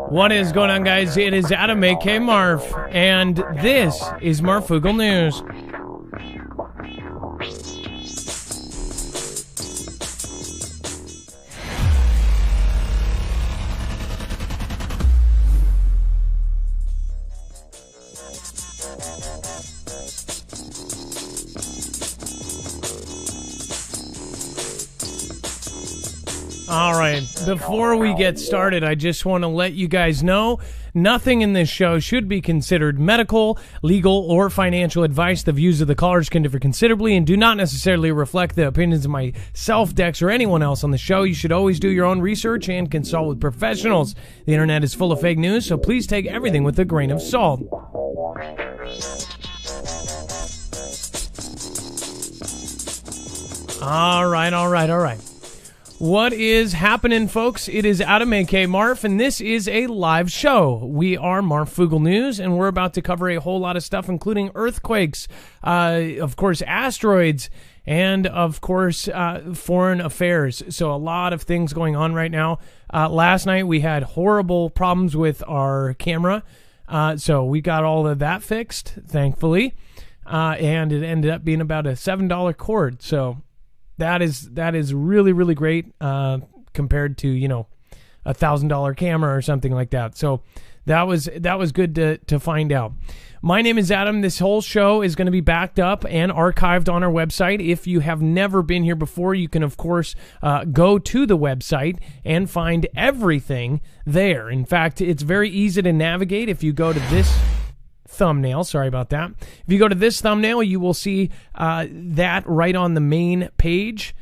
What is going on, guys? It is Adam, a.k.a. Marf, and this is Marfugal News. All right, before we get started, I just want to let you guys know nothing in this show should be considered medical, legal, or financial advice. The views of the callers can differ considerably and do not necessarily reflect the opinions of myself, Dex, or anyone else on the show. You should always do your own research and consult with professionals. The internet is full of fake news, so please take everything with a grain of salt. All right. What is happening, folks? It is Adam, a.k.a. Marf, and this is a live show. We are Marfugal News, and we're about to cover a whole lot of stuff, including earthquakes, of course, asteroids, and, of course, foreign affairs. So a lot of things going on right now. Last night, we had horrible problems with our camera, so we got all of that fixed, thankfully, and it ended up being about a $7 cord, so... That is really, really great compared to, a $1,000 camera or something like that. So that was good to find out. My name is Adam. This whole show is going to be backed up and archived on our website. If you have never been here before, you can, of course, go to the website and find everything there. In fact, it's very easy to navigate if you go to this thumbnail. Sorry about that. If you go to this thumbnail, you will see that right on the main page.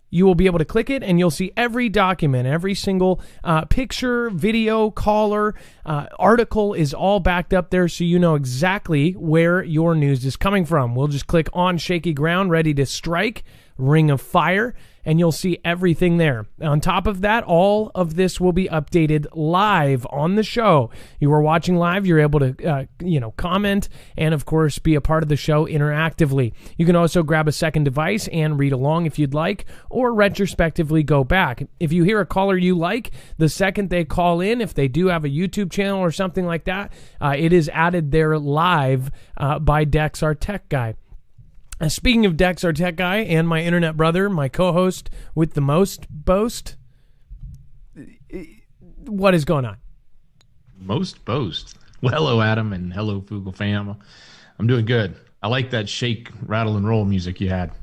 You will be able to click it, and you'll see every document, every single picture, video, caller, article is all backed up there, so you know exactly where your news is coming from. We'll just click on shaky ground, ready to strike, ring of fire, and you'll see everything there. On top of that, all of this will be updated live on the show. You are watching live, you're able to comment and, of course, be a part of the show interactively. You can also grab a second device and read along if you'd like, or retrospectively go back. If you hear a caller you like, the second they call in, if they do have a YouTube channel or something like that, it is added there live by Dex, our tech guy. Speaking of Dex, our tech guy, and my internet brother, my co-host with the most boast, what is going on? Most boast. Well, hello, Adam, and hello, Fugal fam. I'm doing good. I like that shake, rattle, and roll music you had.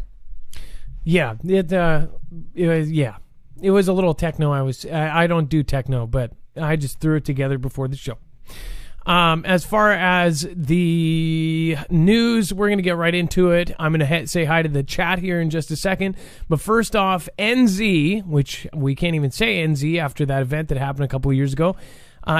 Yeah, it was a little techno. I don't do techno, but I just threw it together before the show. As far as the news, we're going to get right into it. I'm going to say hi to the chat here in just a second. But first off, NZ, which we can't even say NZ after that event that happened a couple of years ago,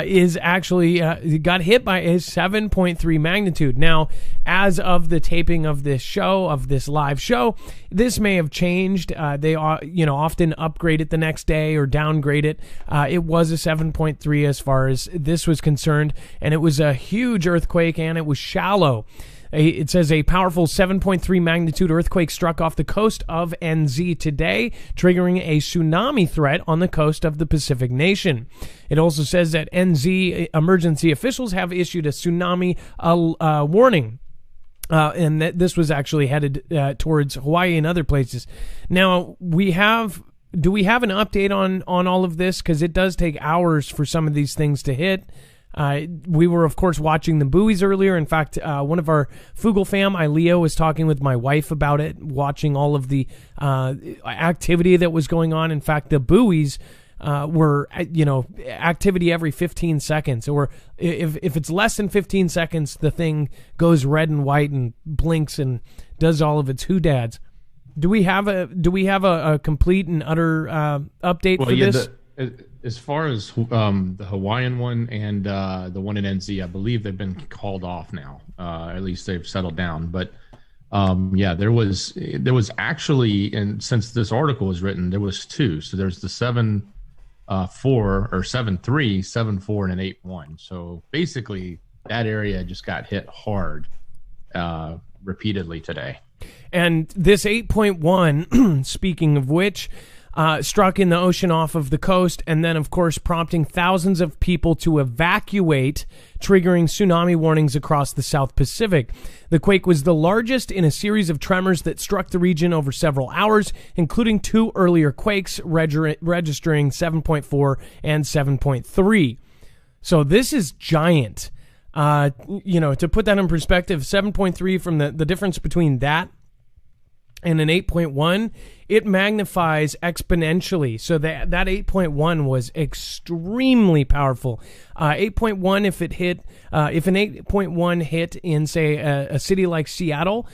is actually got hit by a 7.3 magnitude. Now, as of the taping of this show, of this live show, this may have changed. They often upgrade it the next day or downgrade it. It was a 7.3 as far as this was concerned, and it was a huge earthquake, and it was shallow. It says a powerful 7.3 magnitude earthquake struck off the coast of NZ today, triggering a tsunami threat on the coast of the Pacific nation. It also says that NZ emergency officials have issued a tsunami warning. And that this was actually headed towards Hawaii and other places. Now, do we have an update on all of this? Because it does take hours for some of these things to hit. We were, of course, watching the buoys earlier. In fact, one of our Fugal fam, Leo, was talking with my wife about it, watching all of the activity that was going on. In fact, the buoys were, activity every 15 seconds. Or if it's less than 15 seconds, the thing goes red and white and blinks and does all of its hoodads. Do we have a complete and utter update for this? As far as the Hawaiian one and the one in NZ, I believe they've been called off now. At least they've settled down. But there was actually, and since this article was written, there was two. So there's the 7.4 or 7.3, 7.4, and an 8.1. So basically, that area just got hit hard repeatedly today. And this 8.1, speaking of which, struck in the ocean off of the coast, and then, of course, prompting thousands of people to evacuate, triggering tsunami warnings across the South Pacific. The quake was the largest in a series of tremors that struck the region over several hours, including 2 earlier quakes registering 7.4 and 7.3. So this is giant. To put that in perspective, 7.3, from the difference between that and an 8.1, it magnifies exponentially. So that 8.1 was extremely powerful. 8.1, if an 8.1 hit in, say, a city like Seattle,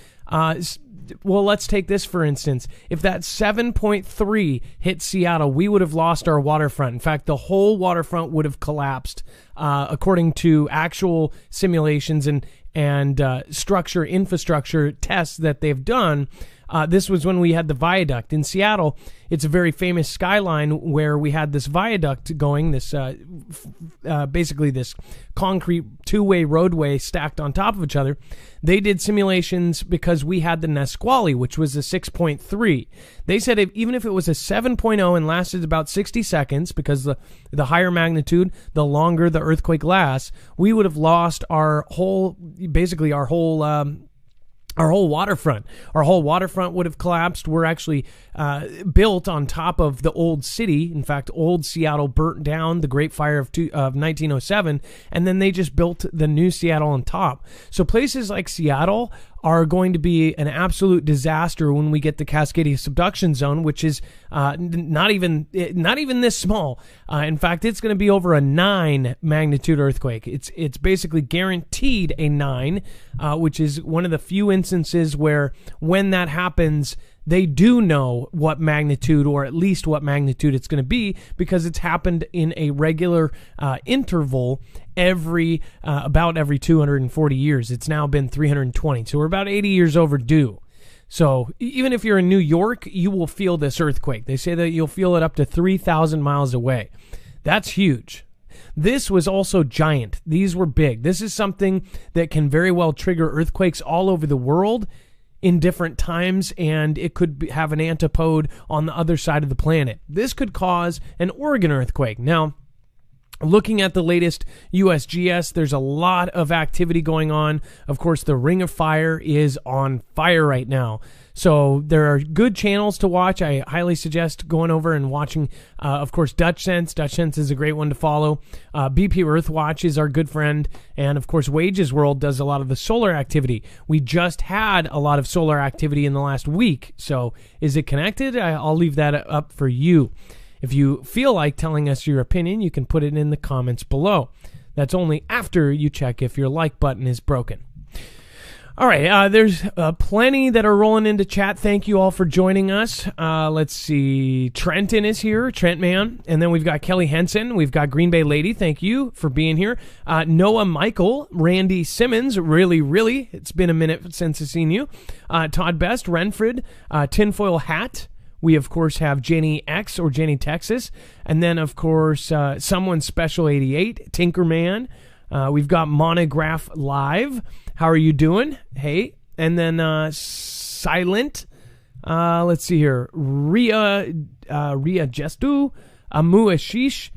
well, let's take this for instance. If that 7.3 hit Seattle, we would have lost our waterfront. In fact, the whole waterfront would have collapsed, according to actual simulations and infrastructure tests that they've done. This was when we had the viaduct in Seattle. It's a very famous skyline where we had this viaduct going, this basically this concrete 2-way roadway stacked on top of each other. They did simulations because we had the Nisqually, which was a 6.3. They said even if it was a 7.0 and lasted about 60 seconds, because the higher magnitude, the longer the earthquake lasts, we would have lost our whole waterfront. Our whole waterfront would have collapsed. We're actually built on top of the old city. In fact, old Seattle burnt down, the Great Fire of 1907, and then they just built the new Seattle on top. So places like Seattle are going to be an absolute disaster when we get the Cascadia subduction zone, which is not even this small. In fact, it's going to be over a 9 magnitude earthquake. It's basically guaranteed a 9, which is one of the few instances where when that happens, they do know what magnitude, or at least what magnitude it's going to be, because it's happened in a regular interval about every 240 years. It's now been 320. So we're about 80 years overdue. So even if you're in New York, you will feel this earthquake. They say that you'll feel it up to 3,000 miles away. That's huge. This was also giant. These were big. This is something that can very well trigger earthquakes all over the world in different times, and it could have an antipode on the other side of the planet. This could cause an Oregon earthquake. Now, looking at the latest USGS, there's a lot of activity going on. Of course, the Ring of Fire is on fire right now. So there are good channels to watch. I highly suggest going over and watching, of course, Dutch Sense. Dutch Sense is a great one to follow. BP Earthwatch is our good friend. And, of course, Wages World does a lot of the solar activity. We just had a lot of solar activity in the last week. So is it connected? I'll leave that up for you. If you feel like telling us your opinion, you can put it in the comments below. That's only after you check if your like button is broken. All right, there's plenty that are rolling into chat. Thank you all for joining us. Let's see. Trenton is here, Trent Man. And then we've got Kelly Henson. We've got Green Bay Lady. Thank you for being here. Noah Michael, Randy Simmons. Really, it's been a minute since I've seen you. Todd Best, Renfred, Tinfoil Hat. We, of course, have Jenny X or Jenny Texas. And then, of course, Someone Special 88, Tinkerman. We've got Monograph Live. How are you doing? Hey. And then Silent. Let's see here. Ria Gestu. Amu Ashish.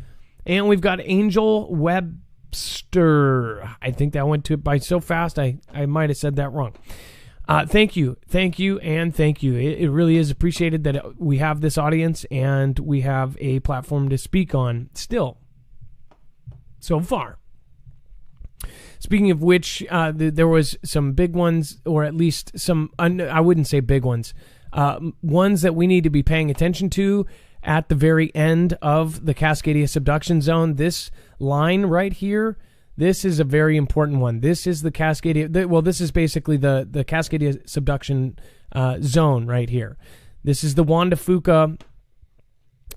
And we've got Angel Webster. I think that went by so fast I might have said that wrong. Thank you, and thank you. It really is appreciated that we have this audience and we have a platform to speak on still. So far. Speaking of which, there was some big ones, or at least some, I wouldn't say big ones, ones that we need to be paying attention to at the very end of the Cascadia subduction zone. This line right here, this is a very important one. This is the Cascadia, well, this is basically the Cascadia subduction zone right here. This is the Juan de Fuca,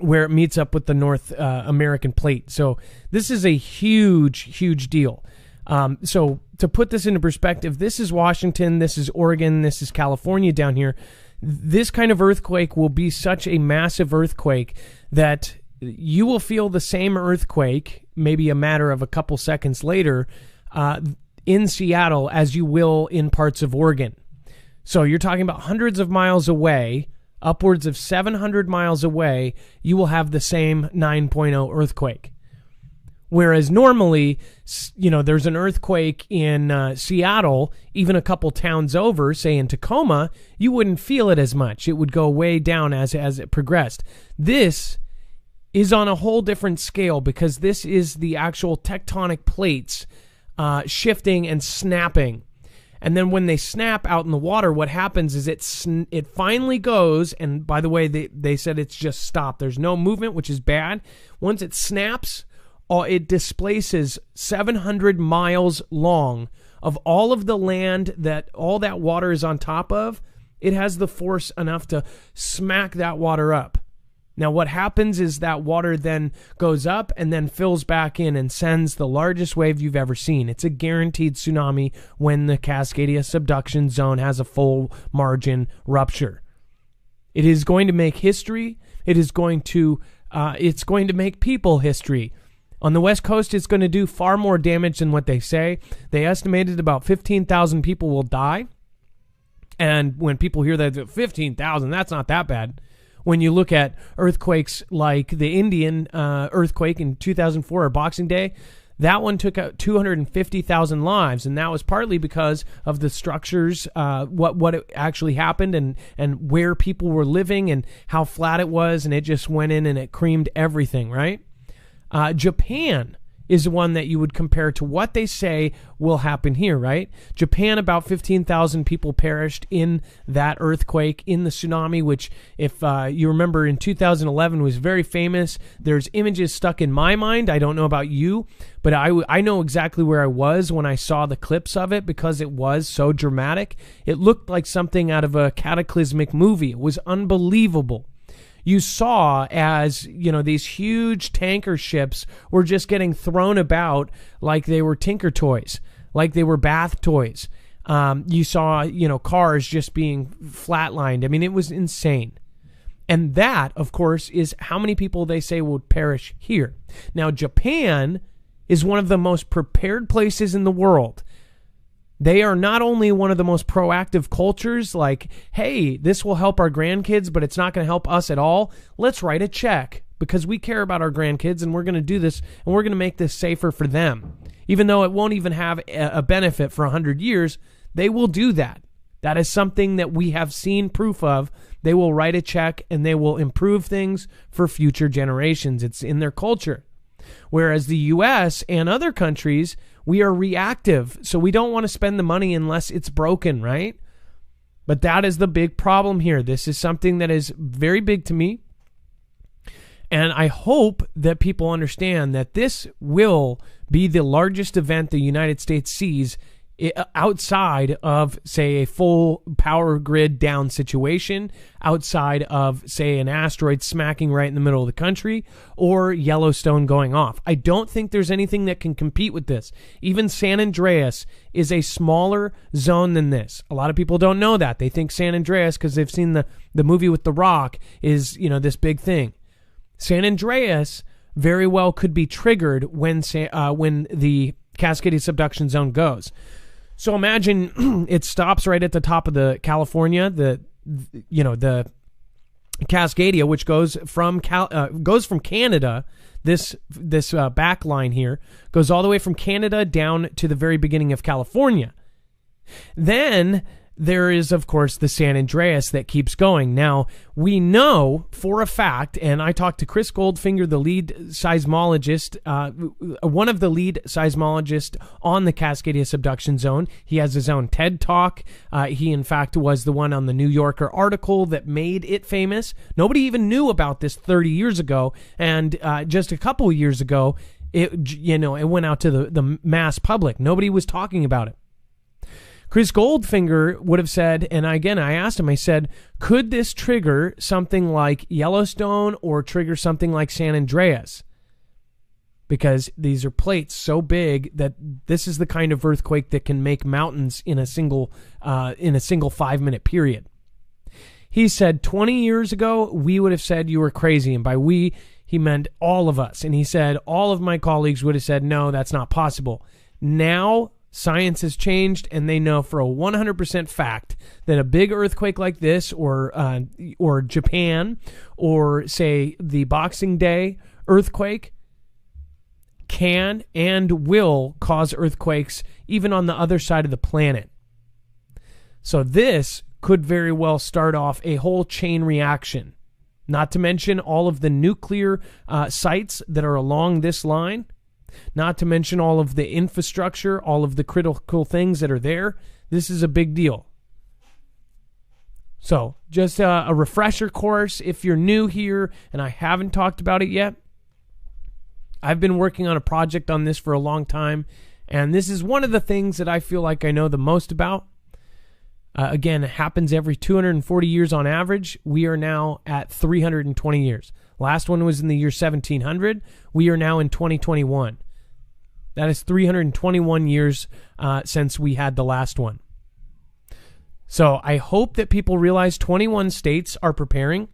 where it meets up with the North American plate. So this is a huge deal. So to put this into perspective, this is Washington, this is Oregon, this is California down here. This kind of earthquake will be such a massive earthquake that you will feel the same earthquake, maybe a matter of a couple seconds later, in Seattle as you will in parts of Oregon. So you're talking about hundreds of miles away upwards of 700 miles away, you will have the same 9.0 earthquake. Whereas normally, there's an earthquake in Seattle, even a couple towns over, say in Tacoma, you wouldn't feel it as much. It would go way down as it progressed. This is on a whole different scale because this is the actual tectonic plates shifting and snapping. And then when they snap out in the water, what happens is it finally goes, and by the way, they said it's just stopped. There's no movement, which is bad. Once it snaps, it displaces 700 miles long of all of the land that all that water is on top of. It has the force enough to smack that water up. Now, what happens is that water then goes up and then fills back in and sends the largest wave you've ever seen. It's a guaranteed tsunami when the Cascadia subduction zone has a full margin rupture. It is going to make history. It's going to make people history. On the West Coast, it's going to do far more damage than what they say. They estimated about 15,000 people will die. And when people hear that 15,000, that's not that bad. When you look at earthquakes like the Indian earthquake in 2004 or Boxing Day, that one took out 250,000 lives, and that was partly because of the structures, what actually happened, and where people were living, and how flat it was, and it just went in and it creamed everything, right? Japan is one that you would compare to what they say will happen here, right? Japan, about 15,000 people perished in that earthquake, in the tsunami, which, if you remember, in 2011 was very famous. There's images stuck in my mind. I don't know about you, but I know exactly where I was when I saw the clips of it because it was so dramatic. It looked like something out of a cataclysmic movie. It was unbelievable. You saw as, these huge tanker ships were just getting thrown about like they were Tinker Toys, like they were bath toys. You saw, cars just being flatlined. I mean, it was insane. And that, of course, is how many people they say would perish here. Now, Japan is one of the most prepared places in the world. They are not only one of the most proactive cultures, like, hey, this will help our grandkids, but it's not going to help us at all. Let's write a check because we care about our grandkids and we're going to do this and we're going to make this safer for them. Even though it won't even have a benefit for 100 years, they will do that. That is something that we have seen proof of. They will write a check and they will improve things for future generations. It's in their culture. Whereas the U.S. and other countries, we are reactive, so we don't want to spend the money unless it's broken, right? But that is the big problem here. This is something that is very big to me, and I hope that people understand that this will be the largest event the United States sees outside of, say, a full power grid down situation, outside of, say, an asteroid smacking right in the middle of the country, or Yellowstone going off. I don't think there's anything that can compete with this. Even San Andreas is a smaller zone than this. A lot of people don't know that. They think San Andreas, because they've seen the movie with The Rock, is, this big thing. San Andreas very well could be triggered when the Cascadia subduction zone goes. So imagine it stops right at the top of the California, the Cascadia, which goes from Canada. This back line here goes all the way from Canada down to the very beginning of California. Then there is, of course, the San Andreas that keeps going. Now, we know for a fact, and I talked to Chris Goldfinger, the lead seismologist, one of the lead seismologists on the Cascadia subduction zone. He has his own TED Talk. He, in fact, was the one on the New Yorker article that made it famous. Nobody even knew about this 30 years ago, and just a couple of years ago, it went out to the mass public. Nobody was talking about it. Chris Goldfinger would have said, and again, I asked him, I said, could this trigger something like Yellowstone or trigger something like San Andreas? Because these are plates so big that this is the kind of earthquake that can make mountains in a single 5-minute period. He said 20 years ago, we would have said you were crazy. And by we, he meant all of us. And he said all of my colleagues would have said, no, that's not possible. Now, Science has changed, and they know for a 100% fact that a big earthquake like this, or Japan, or say the Boxing Day earthquake, can and will cause earthquakes even on the other side of the planet. So this could very well start off a whole chain reaction. Not to mention all of the nuclear sites that are along this line. Not to mention all of the infrastructure, all of the critical things that are there. This is a big deal. So, just a refresher course if you're new here and I haven't talked about it yet. I've been working on a project on this for a long time, and this is one of the things that I feel like I know the most about. Again, it happens every 240 years on average. We are now at 320 years. Last one was in the year 1700. We are now in 2021. That is 321 years since we had the last one. So I hope that people realize 21 states are preparing,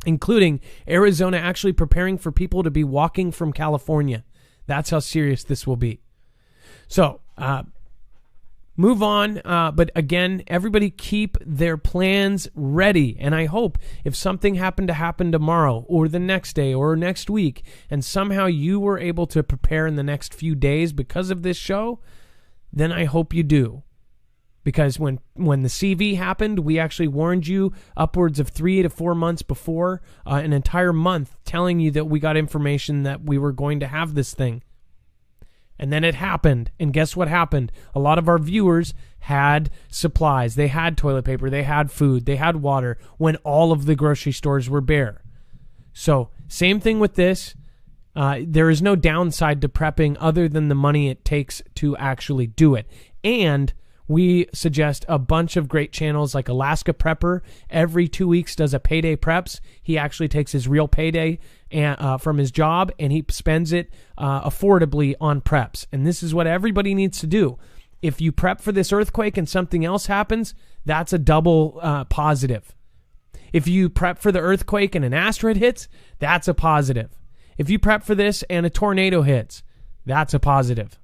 including Arizona actually preparing for people to be walking from California. That's how serious this will be. So, move on, but again, everybody keep their plans ready. And I hope if something happened to happen tomorrow or the next day or next week, and somehow you were able to prepare in the next few days because of this show, then I hope you do. Because when the CV happened, we actually warned you upwards of 3 to 4 months before, an entire month, telling you that we got information that we were going to have this thing. And then it happened. And guess what happened? A lot of our viewers had supplies. They had toilet paper. They had food. They had water when all of the grocery stores were bare. So same thing with this. There is no downside to prepping other than the money it takes to actually do it. And we suggest a bunch of great channels like Alaska Prepper. Every 2 weeks does a payday preps. He actually takes his real payday from his job and he spends it affordably on preps. And this is what everybody needs to do. If you prep for this earthquake and something else happens, that's a double positive. If you prep for the earthquake and an asteroid hits, that's a positive. If you prep for this and a tornado hits, that's a positive.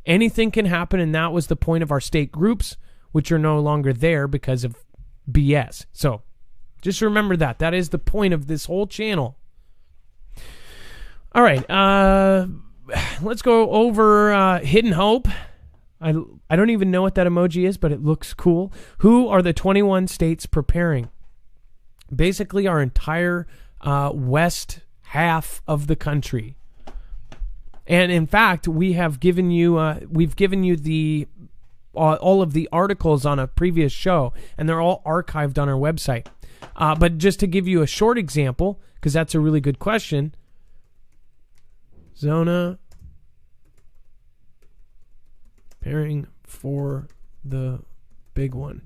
Anything can happen, and that was the point of our state groups, which are no longer there because of BS. So just remember that. That is the point of this whole channel. All right. Let's go over Hidden Hope. I don't even know what that emoji is, but it looks cool. Who are the 21 states preparing? Basically, our entire west half of the country. And in fact, we have given you the all of the articles on a previous show, and they're all archived on our website. But just to give you a short example, because that's a really good question. Zona preparing for the big one.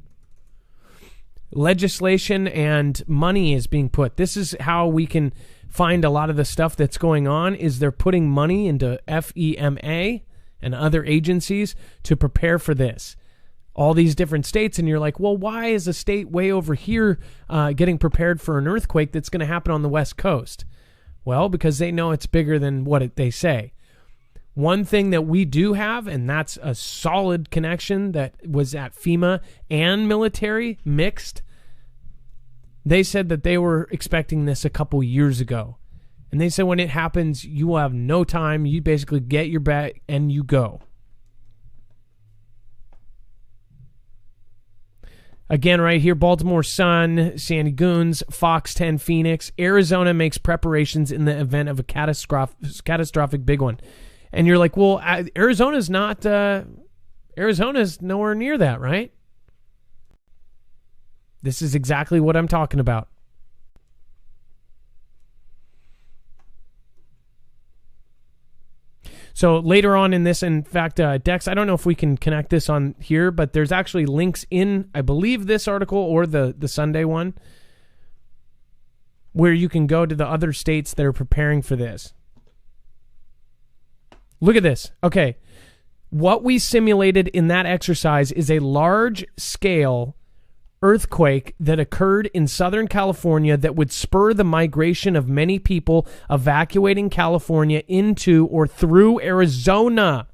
Legislation and money is being put. This is how we can find a lot of the stuff that's going on, is they're putting money into FEMA and other agencies to prepare for this. All these different states, and you're like, well, why is a state way over here getting prepared for an earthquake that's going to happen on the West Coast? Well, because they know it's bigger than what they say. One thing that we do have, and that's a solid connection that was at FEMA and military mixed. They said that they were expecting this a couple years ago. And they said when it happens, you will have no time. You basically get your bag and you go. Again, right here, Baltimore Sun, Sandy Goons, Fox 10 Phoenix. Arizona makes preparations in the event of a catastrophic big one. And you're like, well, Arizona's nowhere near that, right? This is exactly what I'm talking about. So later on in this, in fact, Dex, I don't know if we can connect this on here, but there's actually links in, I believe, this article or the Sunday one, where you can go to the other states that are preparing for this. Look at this. Okay. What we simulated in that exercise is a large-scale earthquake that occurred in Southern California that would spur the migration of many people evacuating California into or through Arizona.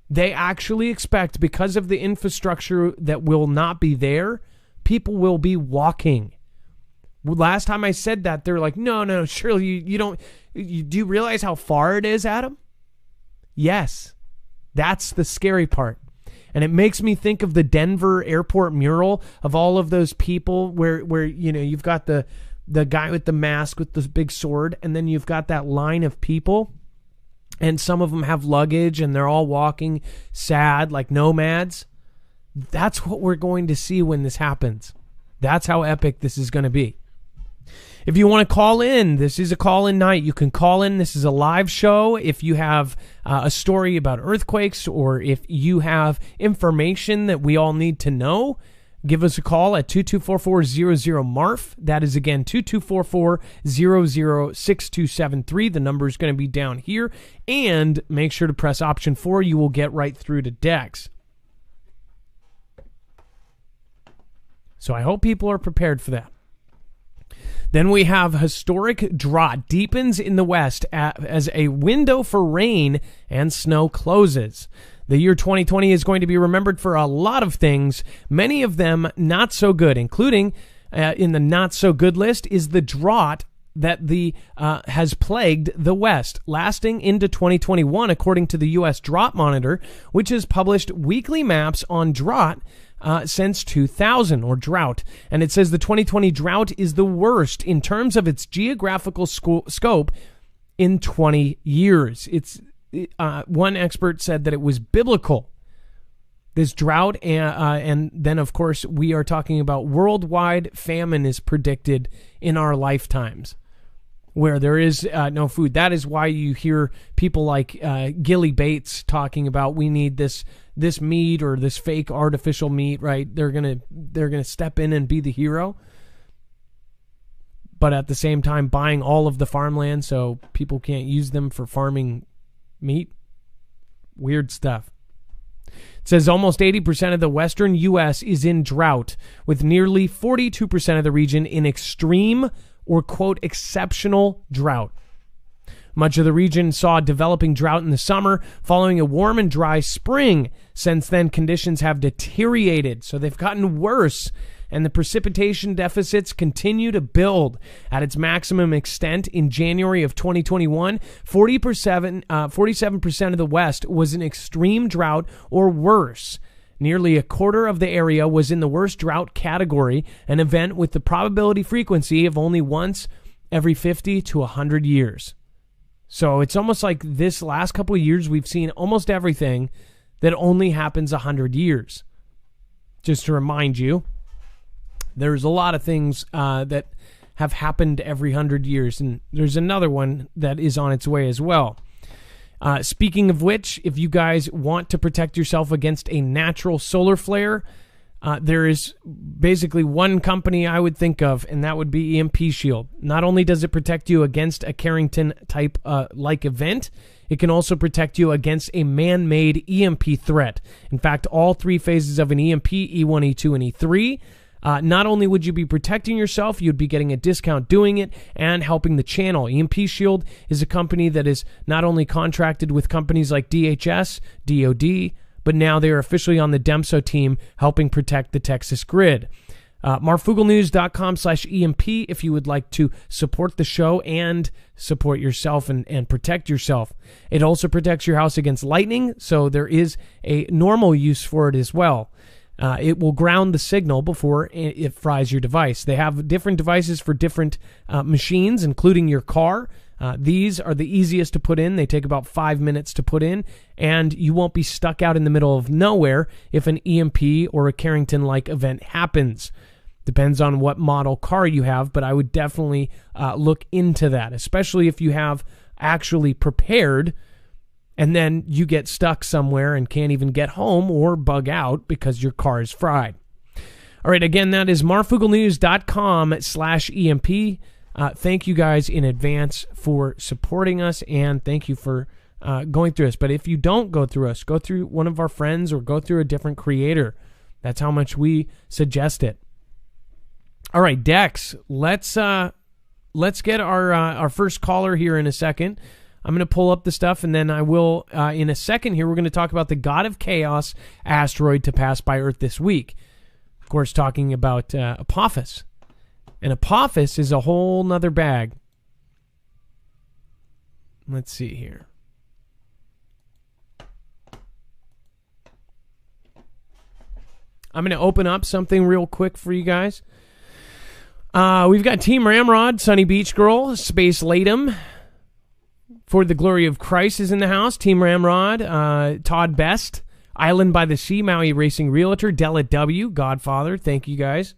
They actually expect, because of the infrastructure that will not be there, people will be walking. Last time I said that, they're like, no, Shirley, you don't, do you realize how far it is, Adam? Yes, that's the scary part. And it makes me think of the Denver airport mural of all of those people where you've got the guy with the mask with the big sword, and then you've got that line of people, and some of them have luggage, and they're all walking sad like nomads. That's what we're going to see when this happens. That's how epic this is going to be. If you want to call in, this is a call-in night. You can call in. This is a live show. If you have a story about earthquakes, or if you have information that we all need to know, give us a call at 2244-00-MARF. That is, again, 2244-00-6273. The number is going to be down here. And make sure to press option 4. You will get right through to Dex. So I hope people are prepared for that. Then we have historic drought deepens in the west as a window for rain and snow closes. The year 2020 is going to be remembered for a lot of things, many of them not so good, including in the not so good list is the drought that has plagued the West, lasting into 2021, according to the U.S. Drought Monitor, which has published weekly maps on drought since 2000, or drought. And it says the 2020 drought is the worst in terms of its geographical scope in 20 years. One expert said that it was biblical, this drought. And then, of course, we are talking about worldwide famine is predicted in our lifetimes, where there is no food. That is why you hear people like Gilly Bates talking about we need this meat, or this fake artificial meat, right? They're gonna step in and be the hero, but at the same time buying all of the farmland so people can't use them for farming meat. Weird stuff. It says almost 80% of the western U.S. is in drought, with nearly 42% of the region in extreme or, quote, exceptional drought. Much of the region saw developing drought in the summer, following a warm and dry spring. Since then, conditions have deteriorated, so they've gotten worse, and the precipitation deficits continue to build. At its maximum extent in January of 2021, 47% of the West was in extreme drought or worse. Nearly a quarter of the area was in the worst drought category, an event with the probability frequency of only once every 50 to 100 years. So it's almost like this last couple of years we've seen almost everything that only happens 100 years. Just to remind you, there's a lot of things that have happened every 100 years, and there's another one that is on its way as well. Speaking of which, if you guys want to protect yourself against a natural solar flare, there is basically one company I would think of, and that would be EMP Shield. Not only does it protect you against a Carrington-type like event, it can also protect you against a man-made EMP threat. In fact, all three phases of an EMP, E1, E2, and E3, not only would you be protecting yourself, you'd be getting a discount doing it and helping the channel. EMP Shield is a company that is not only contracted with companies like DHS, DOD, but now they are officially on the DEMSO team helping protect the Texas grid. marfugelnews.com/EMP if you would like to support the show and support yourself and protect yourself. It also protects your house against lightning, so there is a normal use for it as well. It will ground the signal before it fries your device. They have different devices for different machines, including your car. These are the easiest to put in. They take about 5 minutes to put in, and you won't be stuck out in the middle of nowhere if an EMP or a Carrington-like event happens. Depends on what model car you have, but I would definitely look into that, especially if you have actually prepared and then you get stuck somewhere and can't even get home or bug out because your car is fried. All right, again, that is marfugelnews.com/EMP. Thank you guys in advance for supporting us, and thank you for going through us. But if you don't go through us, go through one of our friends or go through a different creator. That's how much we suggest it. All right, Dex, let's get our first caller here in a second. I'm going to pull up the stuff, and then I will, in a second here, we're going to talk about the God of Chaos asteroid to pass by Earth this week. Of course, talking about Apophis. And Apophis is a whole nother bag. Let's see here. I'm going to open up something real quick for you guys. We've got Team Ramrod, Sunny Beach Girl, Space Latum, For the Glory of Christ is in the house. Team Ramrod, Todd Best, Island by the Sea, Maui Racing Realtor, Della W, Godfather. Thank you guys.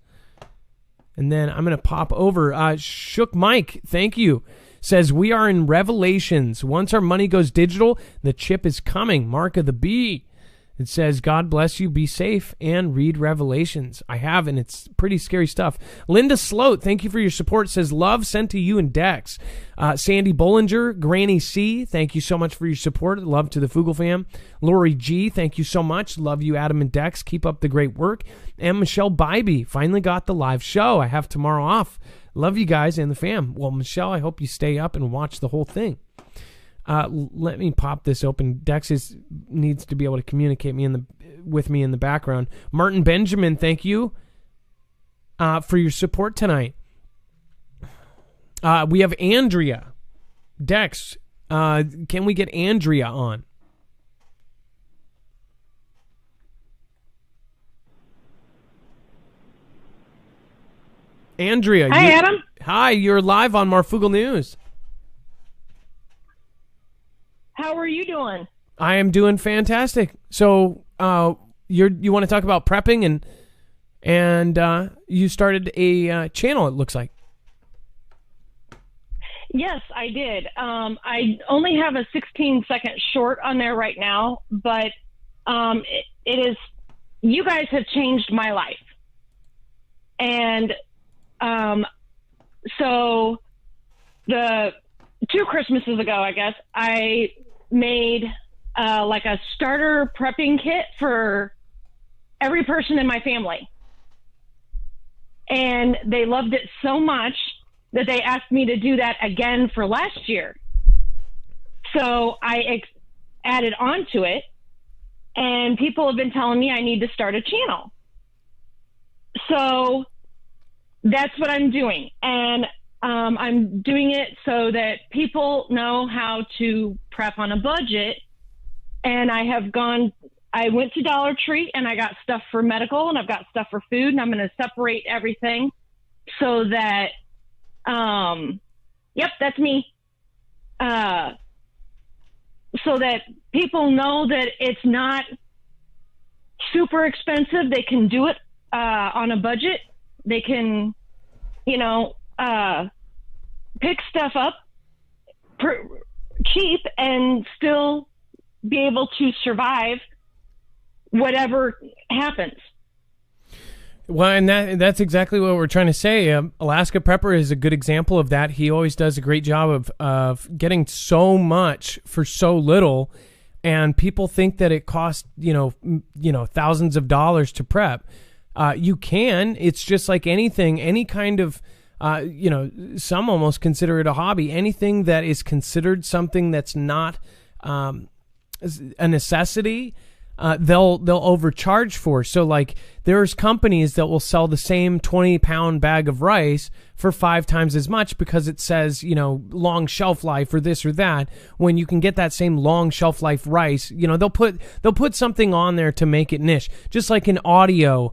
And then I'm going to pop over. Shook Mike, thank you. Says, we are in Revelations. Once our money goes digital, the chip is coming. Mark of the B. It says, God bless you, be safe, and read Revelations. I have, and it's pretty scary stuff. Linda Sloat, thank you for your support. Says, love sent to you and Dex. Sandy Bollinger, Granny C, thank you so much for your support. Love to the Fugel fam. Lori G, thank you so much. Love you, Adam and Dex. Keep up the great work. And Michelle Bybee, finally got the live show. I have tomorrow off. Love you guys and the fam. Well, Michelle, I hope you stay up and watch the whole thing. Let me pop this open. Dex needs to be able to communicate with me in the background. Martin Benjamin, thank you for your support tonight. We have Andrea. Dex, can we get Andrea on? Andrea. Hi, Adam. Hi, you're live on Marfugel News. How are you doing? I am doing fantastic. So, you want to talk about prepping and you started a channel, it looks like. Yes, I did. I only have a 16-second short on there right now, but it is. You guys have changed my life, and so the 2 Christmases ago, I guess, I made like a starter prepping kit for every person in my family. And they loved it so much that they asked me to do that again for last year. So I added on to it, and people have been telling me I need to start a channel. So that's what I'm doing. And I'm doing it so that people know how to prep on a budget. And I went to Dollar Tree and I got stuff for medical and I've got stuff for food, and I'm going to separate everything so that, yep, that's me. So that people know that it's not super expensive. They can do it, on a budget. They can, pick stuff up cheap and still be able to survive whatever happens. Well, and that's exactly what we're trying to say. Alaska Prepper is a good example of that. He always does a great job of getting so much for so little, and people think that it costs thousands of dollars to prep. You can. It's just like anything, any kind of. Some almost consider it a hobby. Anything that is considered something that's not a necessity, they'll overcharge for. So, like, there's companies that will sell the same 20-pound bag of rice for 5 times as much because it says, long shelf life or this or that. When you can get that same long shelf life rice, they'll put something on there to make it niche. Just like in audio.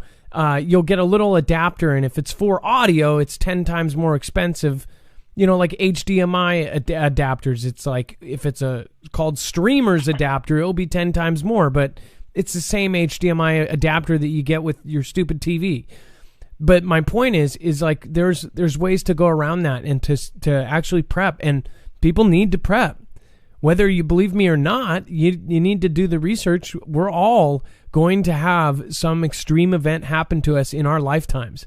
You'll get a little adapter, and if it's for audio, it's 10 times more expensive. Like HDMI adapters, it's like if it's called streamers adapter, it'll be 10 times more, but it's the same HDMI adapter that you get with your stupid TV. But my point is like there's ways to go around that and to actually prep, and people need to prep. Whether you believe me or not, you need to do the research. We're all going to have some extreme event happen to us in our lifetimes.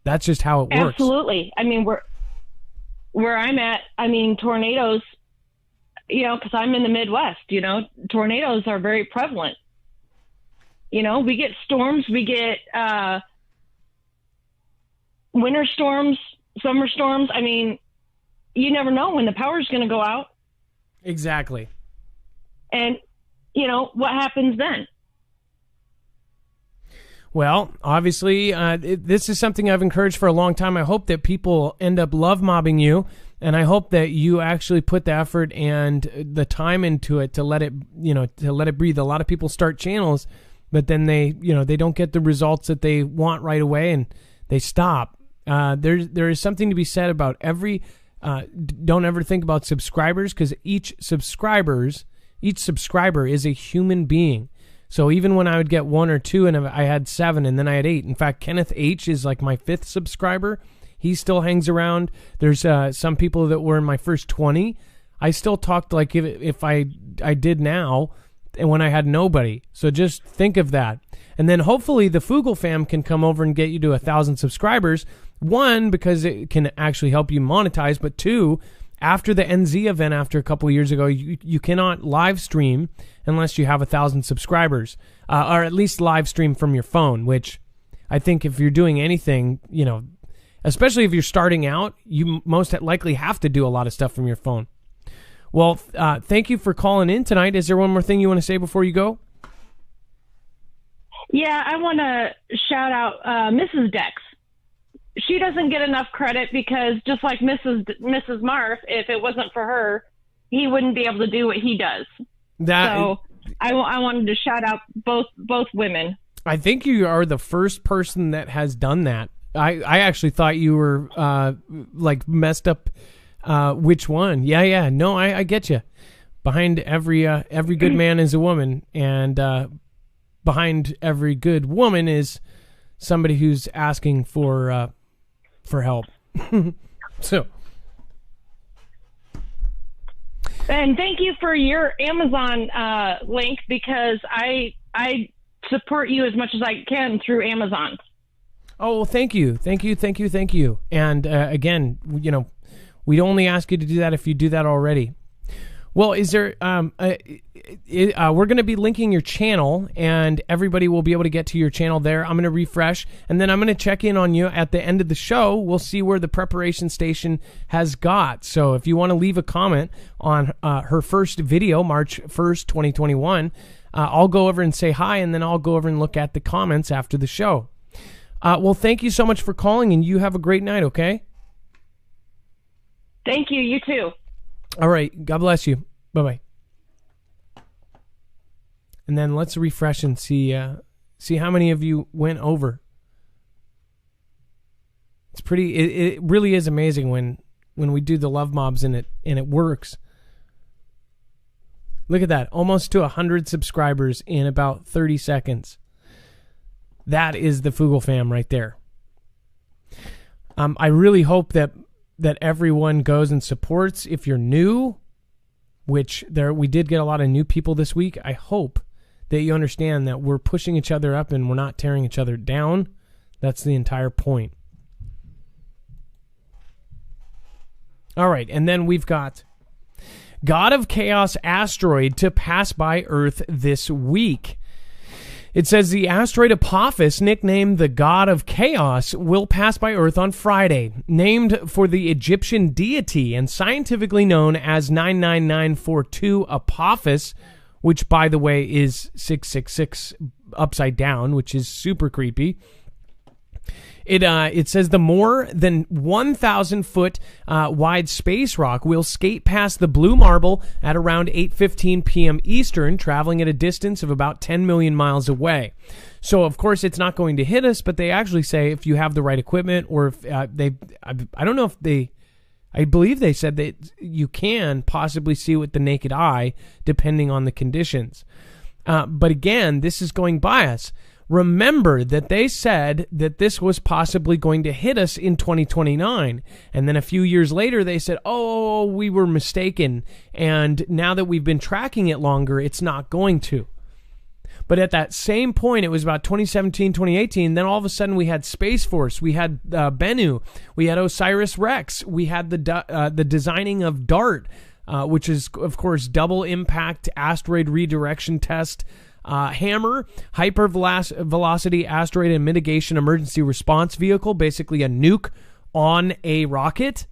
That's just how it works. Absolutely. I mean, where I'm at, tornadoes, because I'm in the Midwest, tornadoes are very prevalent. We get storms, we get winter storms, summer storms. you never know when the power's going to go out. Exactly. And, you know, what happens then? Well, obviously, this is something I've encouraged for a long time. I hope that people end up love mobbing you, and I hope that you actually put the effort and the time into it to let it, to let it breathe. A lot of people start channels, but then they don't get the results that they want right away, and they stop. There is something to be said about don't ever think about subscribers, because each subscriber is a human being. So even when I would get 1 or 2 and I had 7 and then I had 8. In fact, Kenneth H is like my 5th subscriber. He still hangs around. There's some people that were in my first 20. I still talked like if I did now and when I had nobody. So just think of that. And then hopefully the Fugle fam can come over and get you to 1,000 subscribers. 1, because it can actually help you monetize. But 2, after the NZ event, after a couple years ago, you cannot live stream unless you have 1,000 subscribers, or at least live stream from your phone, which I think if you're doing anything, especially if you're starting out, you most likely have to do a lot of stuff from your phone. Well, thank you for calling in tonight. Is there one more thing you want to say before you go? Yeah, I want to shout out Mrs. Dex. She doesn't get enough credit because just like Mrs. Marf, if it wasn't for her, he wouldn't be able to do what he does. So I wanted to shout out both women. I think you are the first person that has done that. I actually thought you were like messed up. Which one? Yeah. No, I get you. Behind every good man is a woman, and behind every good woman is somebody who's asking for help. So. And thank you for your Amazon link, because I support you as much as I can through Amazon. Oh, well, thank you. And again, we'd only ask you to do that if you do that already. Well, is there? We're going to be linking your channel, and everybody will be able to get to your channel there. I'm going to refresh, and then I'm going to check in on you at the end of the show. We'll see where the preparation station has got. So if you want to leave a comment on her first video, March 1st, 2021, I'll go over and say hi, and then I'll go over and look at the comments after the show. Well, thank you so much for calling, and you have a great night, okay? Thank you. You too. All right. God bless you. Bye-bye. And then let's refresh and see how many of you went over. It's pretty. It really is amazing when we do the love mobs and it works. Look at that. Almost to 100 subscribers in about 30 seconds. That is the Fugle fam right there. I really hope that everyone goes and supports. If you're new, which we did get a lot of new people this week, I hope that you understand that we're pushing each other up and we're not tearing each other down. That's the entire point. All right, and then we've got God of Chaos asteroid to pass by Earth this week. It says the asteroid Apophis, nicknamed the God of Chaos, will pass by Earth on Friday. Named for the Egyptian deity and scientifically known as 99942 Apophis, which, by the way, is 666 upside down, which is super creepy. It says the more than 1,000-foot wide space rock will skate past the blue marble at around 8:15 p.m. Eastern, traveling at a distance of about 10 million miles away. So, of course, it's not going to hit us, but they actually say if you have the right equipment, or if I don't know if I believe they said that you can possibly see with the naked eye, depending on the conditions. But again, this is going by us. Remember that they said that this was possibly going to hit us in 2029. And then a few years later, they said, oh, we were mistaken. And now that we've been tracking it longer, it's not going to. But at that same point, it was about 2017, 2018. Then all of a sudden, we had Space Force. We had Bennu. We had OSIRIS-REx. We had the designing of DART, which is, of course, double impact asteroid redirection test. Hammer, hypervelocity asteroid and mitigation emergency response vehicle, basically a nuke on a rocket.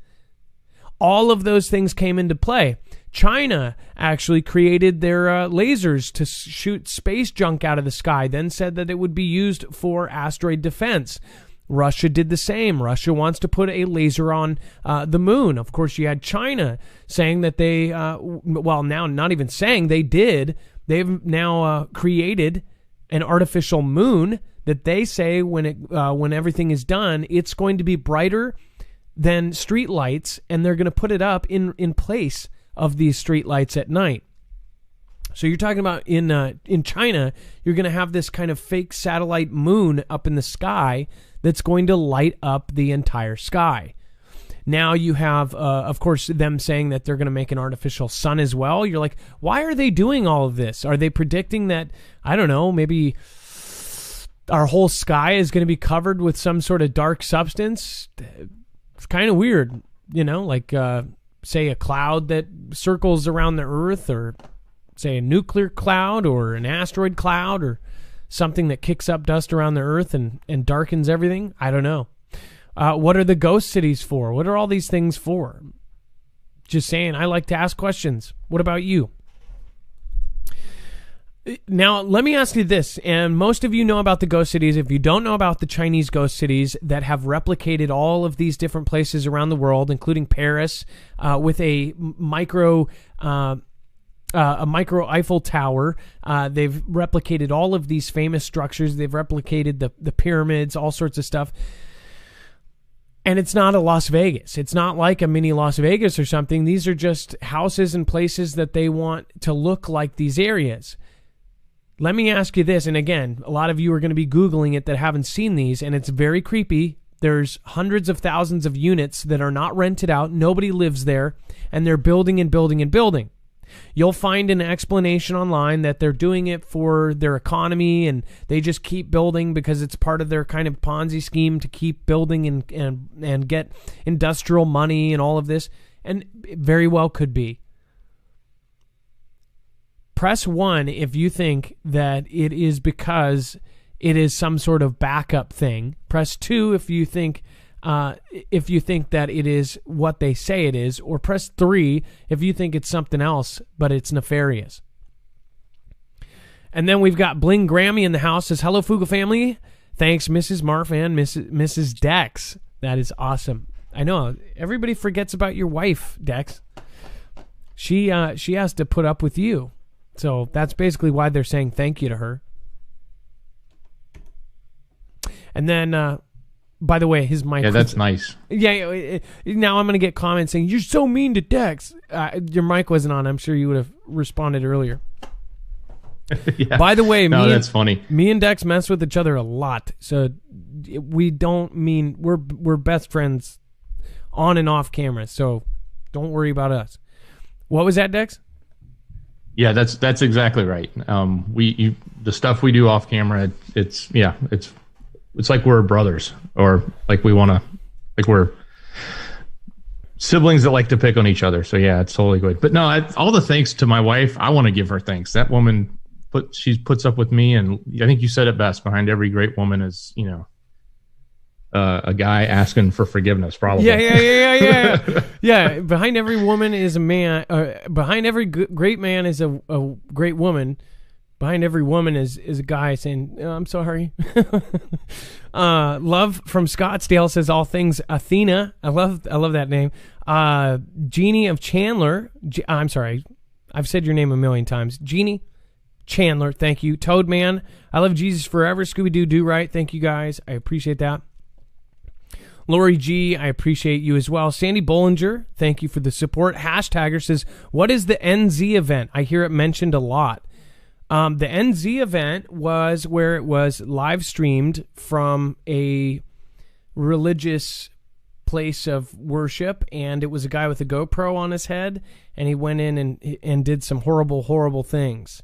all of those things came into play. China actually created their lasers to shoot space junk out of the sky, then said that it would be used for asteroid defense. Russia did the same. Russia wants to put a laser on the moon. Of course, you had China saying that they, well, now not even saying, they did. They've now created an artificial moon that they say when everything is done, it's going to be brighter than street lights, and they're going to put it up in place of these street lights at night. So you're talking about in China, you're going to have this kind of fake satellite moon up in the sky that's going to light up the entire sky. Now you have, of course, them saying that they're going to make an artificial sun as well. You're like, why are they doing all of this? Are they predicting that, I don't know, maybe our whole sky is going to be covered with some sort of dark substance? It's kind of weird, like, say, a cloud that circles around the Earth, or say a nuclear cloud or an asteroid cloud or something that kicks up dust around the Earth and darkens everything. I don't know. What are the ghost cities for? What are all these things for? Just saying, I like to ask questions. What about you? Now, let me ask you this, and most of you know about the ghost cities. If you don't know about the Chinese ghost cities that have replicated all of these different places around the world, including Paris, with a micro Eiffel Tower. They've replicated all of these famous structures. They've replicated the pyramids, all sorts of stuff. And it's not a Las Vegas. It's not like a mini Las Vegas or something. These are just houses and places that they want to look like these areas. Let me ask you this, and again, a lot of you are going to be Googling it that haven't seen these, and it's very creepy. There's hundreds of thousands of units that are not rented out. Nobody lives there, and they're building and building and building. You'll find an explanation online that they're doing it for their economy, and they just keep building because it's part of their kind of Ponzi scheme to keep building and get industrial money and all of this, and it very well could be. Press 1 if you think that it is because it is some sort of backup thing. Press 2 if you think that it is what they say it is, or press 3 if you think it's something else, but it's nefarious. And then we've got Bling Grammy in the house. Says, hello, Fugal family. Thanks, Mrs. Marf and Mrs. Dex. That is awesome. I know, everybody forgets about your wife, Dex. She has to put up with you. So that's basically why they're saying thank you to her. And then... by the way, his mic... Yeah, that's nice. Yeah, now I'm going to get comments saying, you're so mean to Dex. Your mic wasn't on. I'm sure you would have responded earlier. Yeah. By the way, that's funny. Me and Dex mess with each other a lot. So we don't mean... We're best friends on and off camera. So don't worry about us. What was that, Dex? Yeah, that's exactly right. The stuff we do off camera, it's like we're brothers, or like we're siblings that like to pick on each other. So yeah, it's totally good. But no, all the thanks to my wife. I want to give her thanks. That woman puts up with me, and I think you said it best. Behind every great woman is, a guy asking for forgiveness. Probably. Yeah. Yeah. Behind every woman is a man. Behind every great man is a great woman. Behind every woman is a guy saying, oh, I'm sorry. Love from Scottsdale says all things Athena. I love that name. Jeannie of Chandler. I'm sorry. I've said your name a million times. Jeannie Chandler. Thank you. Toadman. I love Jesus forever. Scooby-Doo do right. Thank you guys. I appreciate that. Lori G, I appreciate you as well. Sandy Bollinger, thank you for the support. Hashtagger says, what is the NZ event? I hear it mentioned a lot. The NZ event was where it was live streamed from a religious place of worship, and it was a guy with a GoPro on his head, and he went in and did some horrible, horrible things.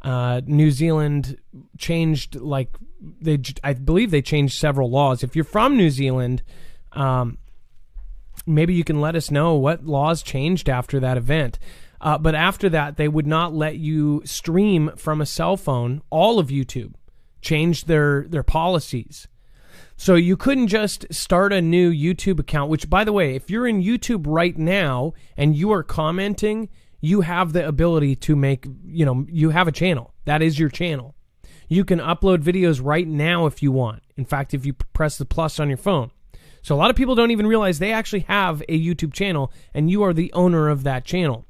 New Zealand changed, I believe they changed several laws. If you're from New Zealand, maybe you can let us know what laws changed after that event. But after that, they would not let you stream from a cell phone. All of YouTube changed their policies. So you couldn't just start a new YouTube account, which, by the way, if you're in YouTube right now and you are commenting, you have the ability to make, you have a channel. That is your channel. You can upload videos right now if you want. In fact, if you press the plus on your phone. So a lot of people don't even realize they actually have a YouTube channel, and you are the owner of that channel.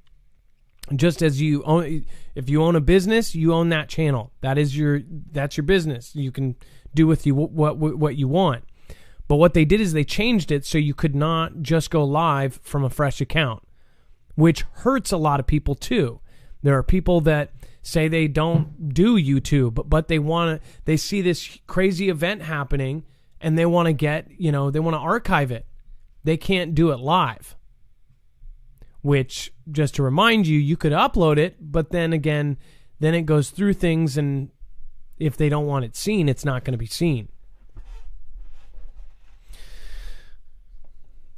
Just as you own, if you own a business, you own that channel. That's your business. You can do with you what you want. But what they did is they changed it so you could not just go live from a fresh account, which hurts a lot of people too. There are people that say they don't do YouTube, but they see this crazy event happening and they want to archive it. They can't do it live. Which, just to remind you, you could upload it, but then again, then it goes through things, and if they don't want it seen, it's not going to be seen.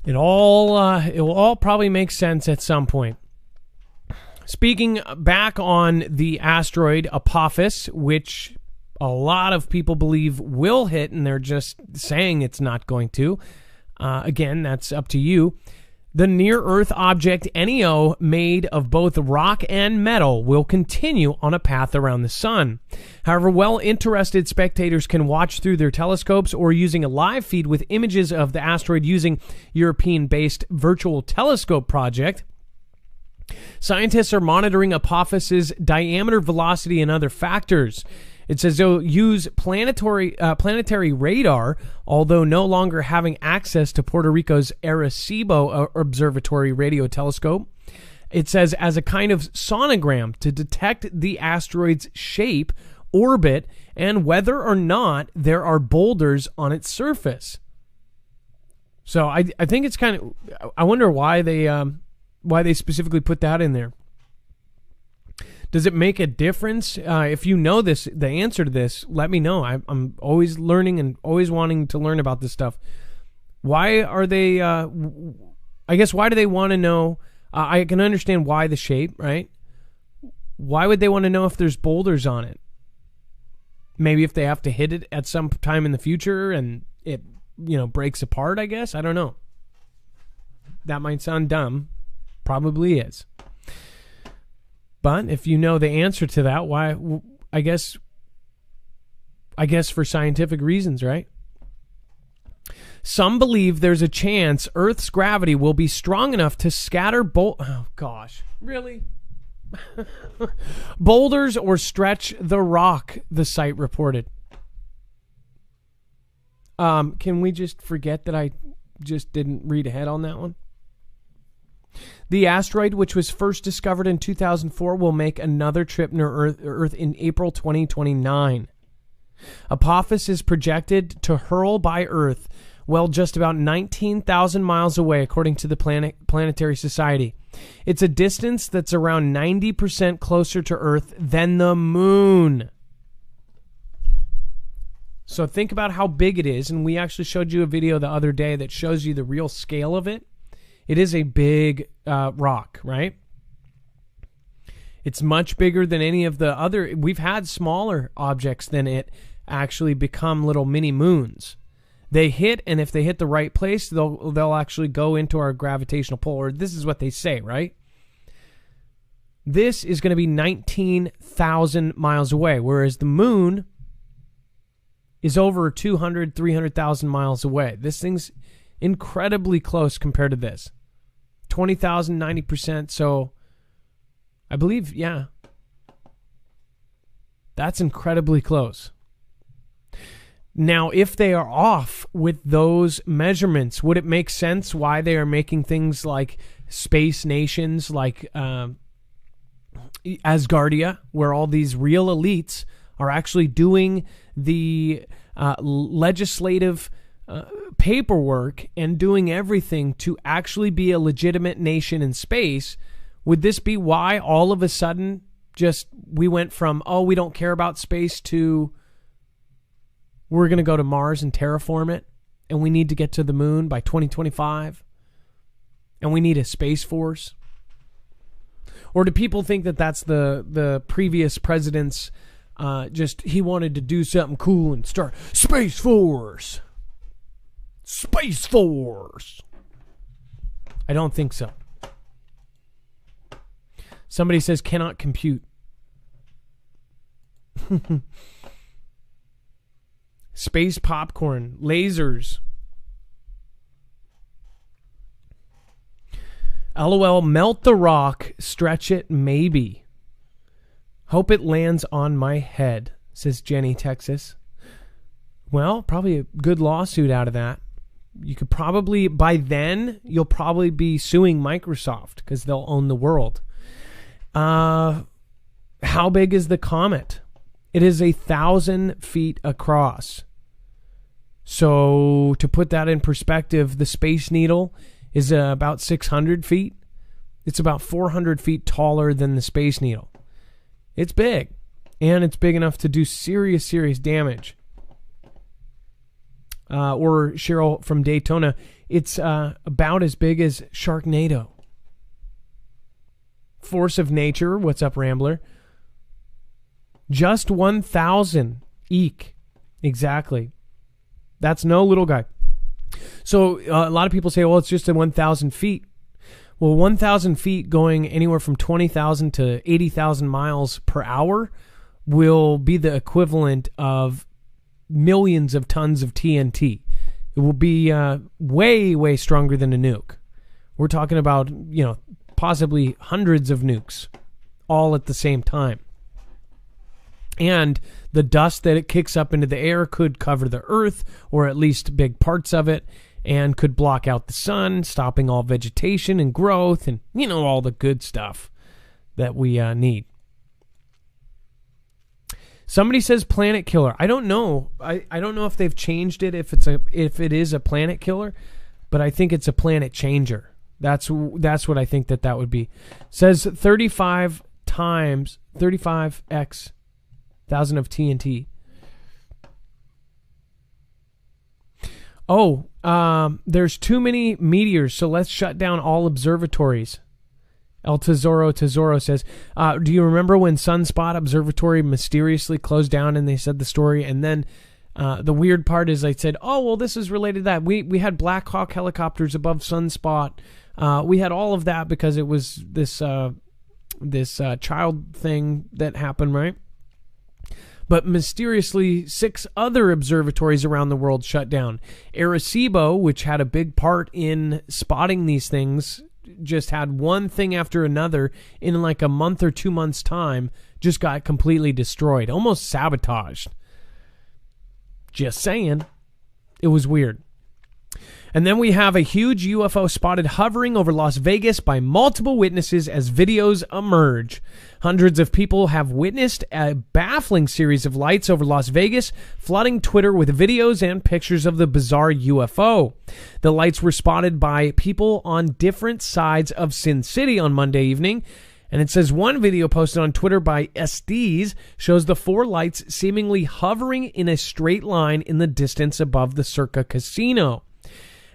It will all probably make sense at some point. Speaking back on the asteroid Apophis, which a lot of people believe will hit, and they're just saying it's not going to. Again, that's up to you. The near-Earth object NEO, made of both rock and metal, will continue on a path around the sun. However, well-interested spectators can watch through their telescopes or using a live feed with images of the asteroid using European-based Virtual Telescope Project. Scientists are monitoring Apophis's diameter, velocity, and other factors. It says they'll use planetary radar, although no longer having access to Puerto Rico's Arecibo Observatory radio telescope. It says as a kind of sonogram to detect the asteroid's shape, orbit, and whether or not there are boulders on its surface. So I think it's kind of, I wonder why they specifically put that in there. Does it make a difference? If you know the answer to this, let me know. I'm always learning and always wanting to learn about this stuff. Why are they, why do they want to know? I can understand why the shape, right? Why would they want to know if there's boulders on it? Maybe if they have to hit it at some time in the future and it, breaks apart, I guess. I don't know. That might sound dumb. Probably is. But if you know the answer to that, why? I guess for scientific reasons, right? Some believe there's a chance Earth's gravity will be strong enough to scatter oh gosh, really? Boulders or stretch the rock, the site reported. Can we just forget that I just didn't read ahead on that one? The asteroid, which was first discovered in 2004, will make another trip near Earth in April 2029. Apophis is projected to hurl by Earth, just about 19,000 miles away, according to the Planetary Society. It's a distance that's around 90% closer to Earth than the Moon. So think about how big it is, and we actually showed you a video the other day that shows you the real scale of it. It is a big rock, right? It's much bigger than any of the other. We've had smaller objects than it actually become little mini moons. They hit, and if they hit the right place, they'll actually go into our gravitational pull. Or this is what they say, right? This is going to be 19,000 miles away, whereas the moon is over 200, 300,000 miles away. This thing's incredibly close compared to this. 20,000, 90%. So I believe, yeah, that's incredibly close. Now, if they are off with those measurements, would it make sense why they are making things like space nations like Asgardia, where all these real elites are actually doing the legislative paperwork and doing everything to actually be a legitimate nation in space? Would this be why all of a sudden just we went from, we don't care about space to we're going to go to Mars and terraform it, and we need to get to the moon by 2025, and we need a space force? Or do people think that that's the previous president's he wanted to do something cool and start Space Force? Space Force. I don't think so. Somebody says cannot compute. Space popcorn, lasers. LOL, melt the rock, stretch it, maybe. Hope it lands on my head, says Jenny, Texas. Well, probably a good lawsuit out of that. You could probably, by then, you'll probably be suing Microsoft because they'll own the world. How big is the comet? It is 1,000 feet across. So, to put that in perspective, the Space Needle is about 600 feet. It's about 400 feet taller than the Space Needle. It's big. And it's big enough to do serious, serious damage. Or Cheryl from Daytona, it's about as big as Sharknado. Force of nature. What's up, Rambler? Just 1,000. Eek. Exactly. That's no little guy. So a lot of people say, well, it's just at 1,000 feet. Well, 1,000 feet going anywhere from 20,000 to 80,000 miles per hour will be the equivalent of millions of tons of TNT. It will be way, way stronger than a nuke. We're talking about, possibly hundreds of nukes all at the same time. And the dust that it kicks up into the air could cover the earth, or at least big parts of it, and could block out the sun, stopping all vegetation and growth and, all the good stuff that we need. Somebody says planet killer. I don't know. I don't know if they've changed it, if it is a planet killer, but I think it's a planet changer. That's what I think that would be. Says 35 times 35x 1,000 of TNT. Oh, there's too many meteors, so let's shut down all observatories. El Tesoro says, do you remember when Sunspot Observatory mysteriously closed down and they said the story? And then the weird part is I said, oh, well, this is related to that. We had Black Hawk helicopters above Sunspot. We had all of that because it was this child thing that happened, right? But mysteriously, 6 other observatories around the world shut down. Arecibo, which had a big part in spotting these things, just had one thing after another in like a month or 2 months' time, just got completely destroyed, almost sabotaged. Just saying. It was weird. And then we have a huge UFO spotted hovering over Las Vegas by multiple witnesses as videos emerge. Hundreds of people have witnessed a baffling series of lights over Las Vegas, flooding Twitter with videos and pictures of the bizarre UFO. The lights were spotted by people on different sides of Sin City on Monday evening. And it says one video posted on Twitter by Estes shows the 4 lights seemingly hovering in a straight line in the distance above the Circa Casino.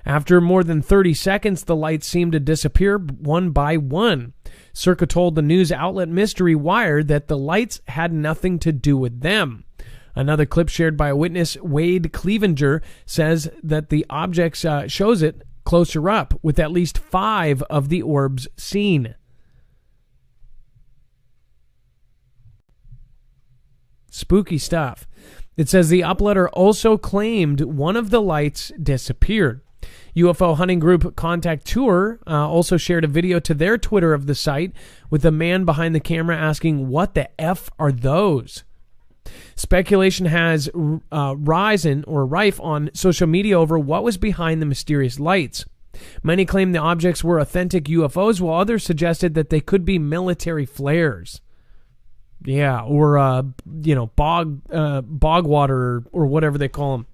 After more than 30 seconds, the lights seemed to disappear one by one. Circa told the news outlet Mystery Wire that the lights had nothing to do with them. Another clip shared by a witness, Wade Clevenger, says that the objects shows it closer up, with at least 5 of the orbs seen. Spooky stuff. It says the uploader also claimed one of the lights disappeared. UFO hunting group Contact Tour also shared a video to their Twitter of the site with the man behind the camera asking, what the F are those? Speculation has risen or rife on social media over what was behind the mysterious lights. Many claim the objects were authentic UFOs, while others suggested that they could be military flares. Yeah, or bog water or whatever they call them.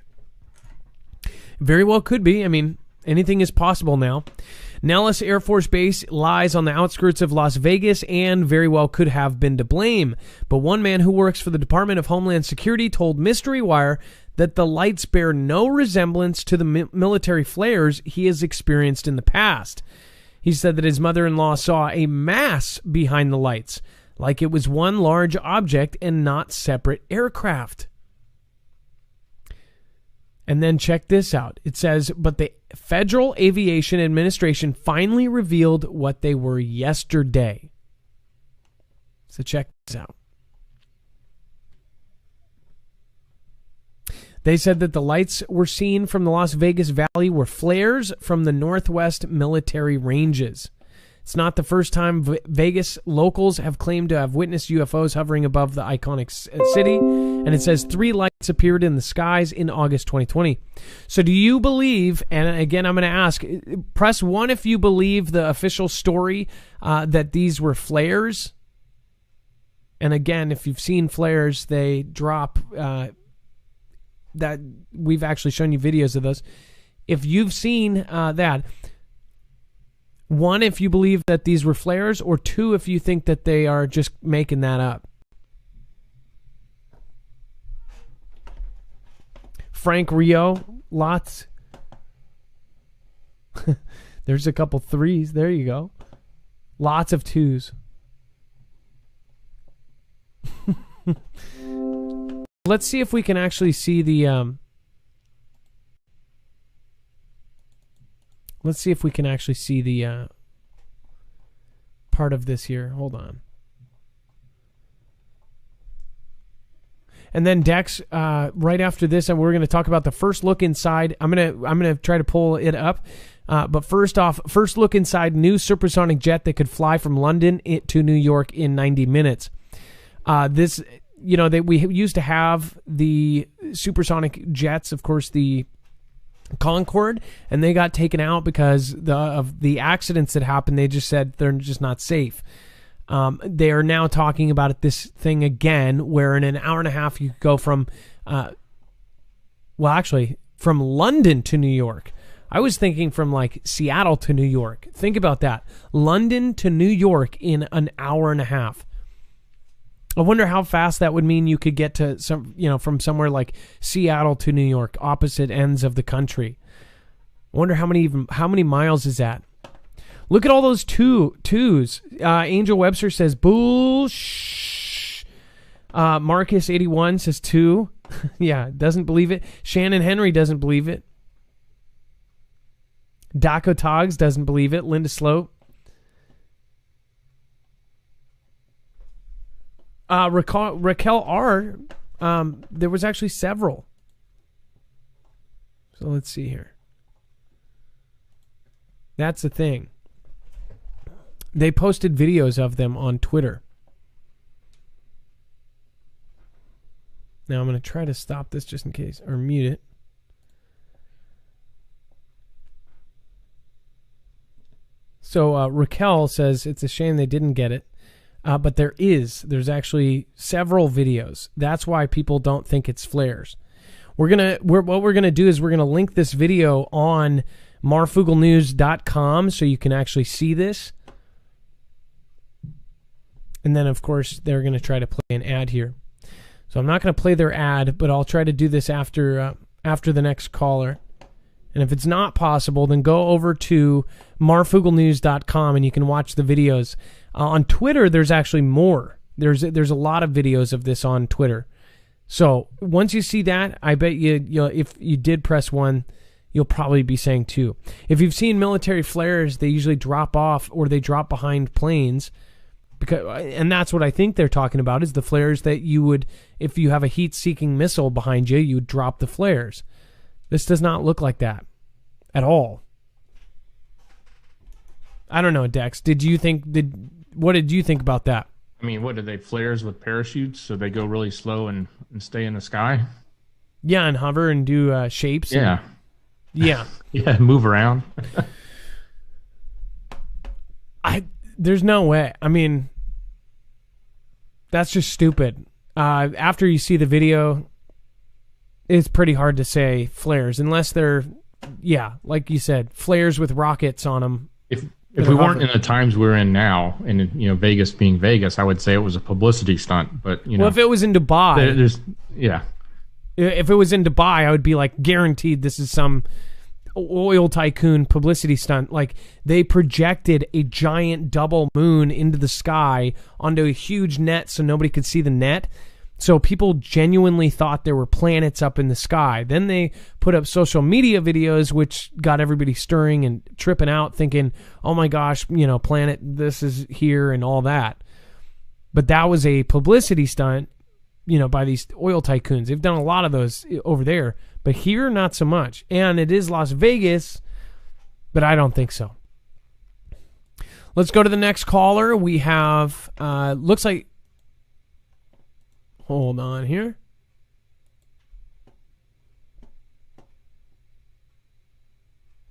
Very well could be. I mean, anything is possible now. Nellis Air Force Base lies on the outskirts of Las Vegas and very well could have been to blame. But one man who works for the Department of Homeland Security told Mystery Wire that the lights bear no resemblance to the military flares he has experienced in the past. He said that his mother-in-law saw a mass behind the lights, like it was one large object and not separate aircraft. And then check this out. It says, but the Federal Aviation Administration finally revealed what they were yesterday. So check this out. They said that the lights were seen from the Las Vegas Valley were flares from the Northwest military ranges. It's not the first time Vegas locals have claimed to have witnessed UFOs hovering above the iconic city. And it says 3 lights appeared in the skies in August 2020. So do you believe, and again, I'm going to ask, press 1 if you believe the official story that these were flares. And again, if you've seen flares, they drop, that we've actually shown you videos of those. If you've seen that, 1, if you believe that these were flares, or 2, if you think that they are just making that up. Frank Rio, lots. There's a couple 3s. There you go. Lots of 2s. Let's see if we can actually see the let's see if we can actually see the part of this here. Hold on. And then Dex, right after this, and we're going to talk about the first look inside. I'm gonna try to pull it up. But first off, first look inside new supersonic jet that could fly from London to New York in 90 minutes. This, we used to have the supersonic jets, of course, the Concorde, and they got taken out because of the accidents that happened. They just said they're just not safe. They are now talking about this thing again, where in an hour and a half you could go from, from London to New York. I was thinking from like Seattle to New York. Think about that. London to New York in an hour and a half. I wonder how fast that would mean you could get to from somewhere like Seattle to New York, opposite ends of the country. I wonder how many miles is that? Look at all those twos. Angel Webster says bullsh. Marcus 81 says 2. Yeah, doesn't believe it. Shannon Henry doesn't believe it. Daco Togs doesn't believe it. Linda Sloat. Raquel R. There was actually several. So let's see here. That's the thing. They posted videos of them on Twitter. Now I'm going to try to stop this just in case, or mute it. So Raquel says it's a shame they didn't get it. But there's actually several videos. That's why people don't think it's flares. What we're gonna do is we're gonna link this video on marfugelnews.com so you can actually see this. And then of course they're gonna try to play an ad here. So I'm not gonna play their ad, but I'll try to do this after the next caller. And if it's not possible, then go over to marfugelnews.com and you can watch the videos. On Twitter, there's actually more. There's a lot of videos of this on Twitter. So once you see that, I bet you if you did press 1, you'll probably be saying 2. If you've seen military flares, they usually drop off or they drop behind planes. And that's what I think they're talking about, is the flares that you would, if you have a heat-seeking missile behind you, you would drop the flares. This does not look like that at all. I don't know, Dex. What did you think about that? I mean, what, did they flares with parachutes so they go really slow and stay in the sky? Yeah, and hover and do shapes. Yeah. Yeah. Yeah, move around. There's no way. I mean, that's just stupid. After you see the video, it's pretty hard to say flares unless they're, like you said, flares with rockets on them. If we weren't in the times we're in now, and Vegas being Vegas, I would say it was a publicity stunt. But well, if it was in Dubai, if it was in Dubai, I would be like guaranteed this is some oil tycoon publicity stunt. Like they projected a giant double moon into the sky onto a huge net so nobody could see the net. So people genuinely thought there were planets up in the sky. Then they put up social media videos, which got everybody stirring and tripping out, thinking, oh my gosh, planet, this is here and all that. But that was a publicity stunt, by these oil tycoons. They've done a lot of those over there, but here, not so much. And it is Las Vegas, but I don't think so. Let's go to the next caller. We have, looks like, hold on here.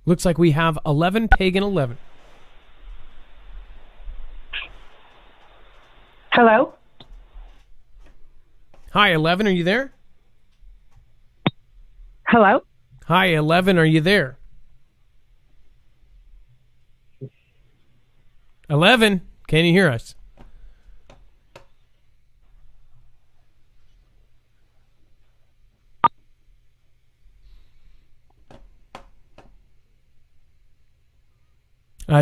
Looks like we have 11 Pagan 11. Hello? Hi, 11, are you there? Hello? Hi, 11, are you there? 11, can you hear us?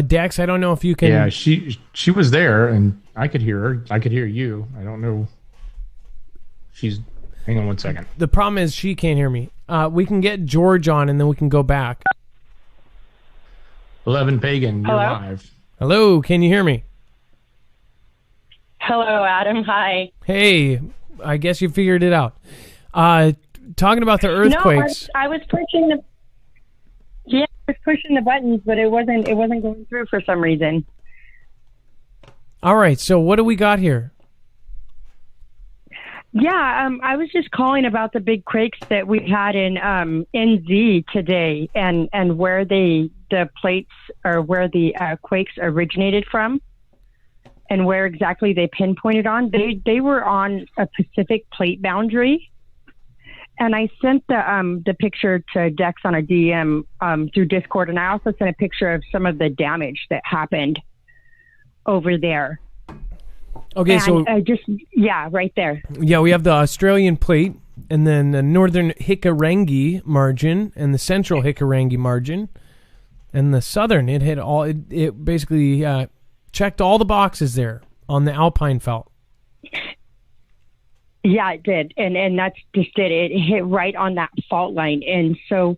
Dex, I don't know if you can... Yeah, she was there, and I could hear her. I could hear you. I don't know. Hang on one second. The problem is she can't hear me. We can get George on, and then we can go back. 11 Pagan, you're Hello? live. Hello, can you hear me? Hello, Adam. Hi. Hey, I guess you figured it out. Talking about the earthquakes. No, I was pushing the... Yeah, I was pushing the buttons, but it wasn't going through for some reason. All right, so what do we got here? Yeah, I was just calling about the big quakes that we had in NZ today, and where the plates, or where the quakes originated from, and where exactly they pinpointed on. They were on a Pacific plate boundary, and I sent the picture to Dex on a DM through Discord, and I also sent a picture of some of the damage that happened over there. Okay, and so right there. Yeah, we have the Australian plate, and then the northern Hikurangi margin, and the central Hikurangi margin, and the southern. It hit all. It basically checked all the boxes there on the Alpine Fault. Yeah, it did, and that's just it. It hit right on that fault line, and so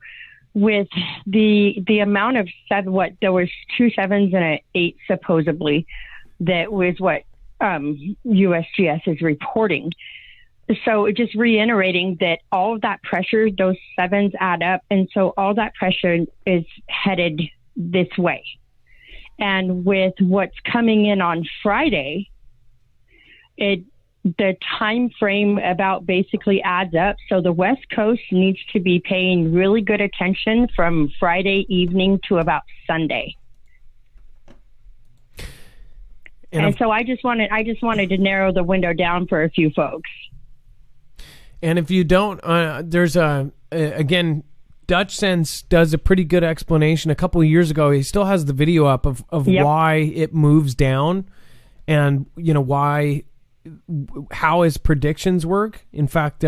with the amount of there was 2 7s and an 8 supposedly. That was what USGS is reporting. So just reiterating that all of that pressure, those 7s add up. And so all that pressure is headed this way. And with what's coming in on Friday, the time frame about basically adds up. So the West Coast needs to be paying really good attention from Friday evening to about Sunday. And so I just wanted to narrow the window down for a few folks. And if you don't, there's again, Dutch Sense does a pretty good explanation. A couple of years ago, he still has the video up of Yep. why it moves down, and how his predictions work. In fact,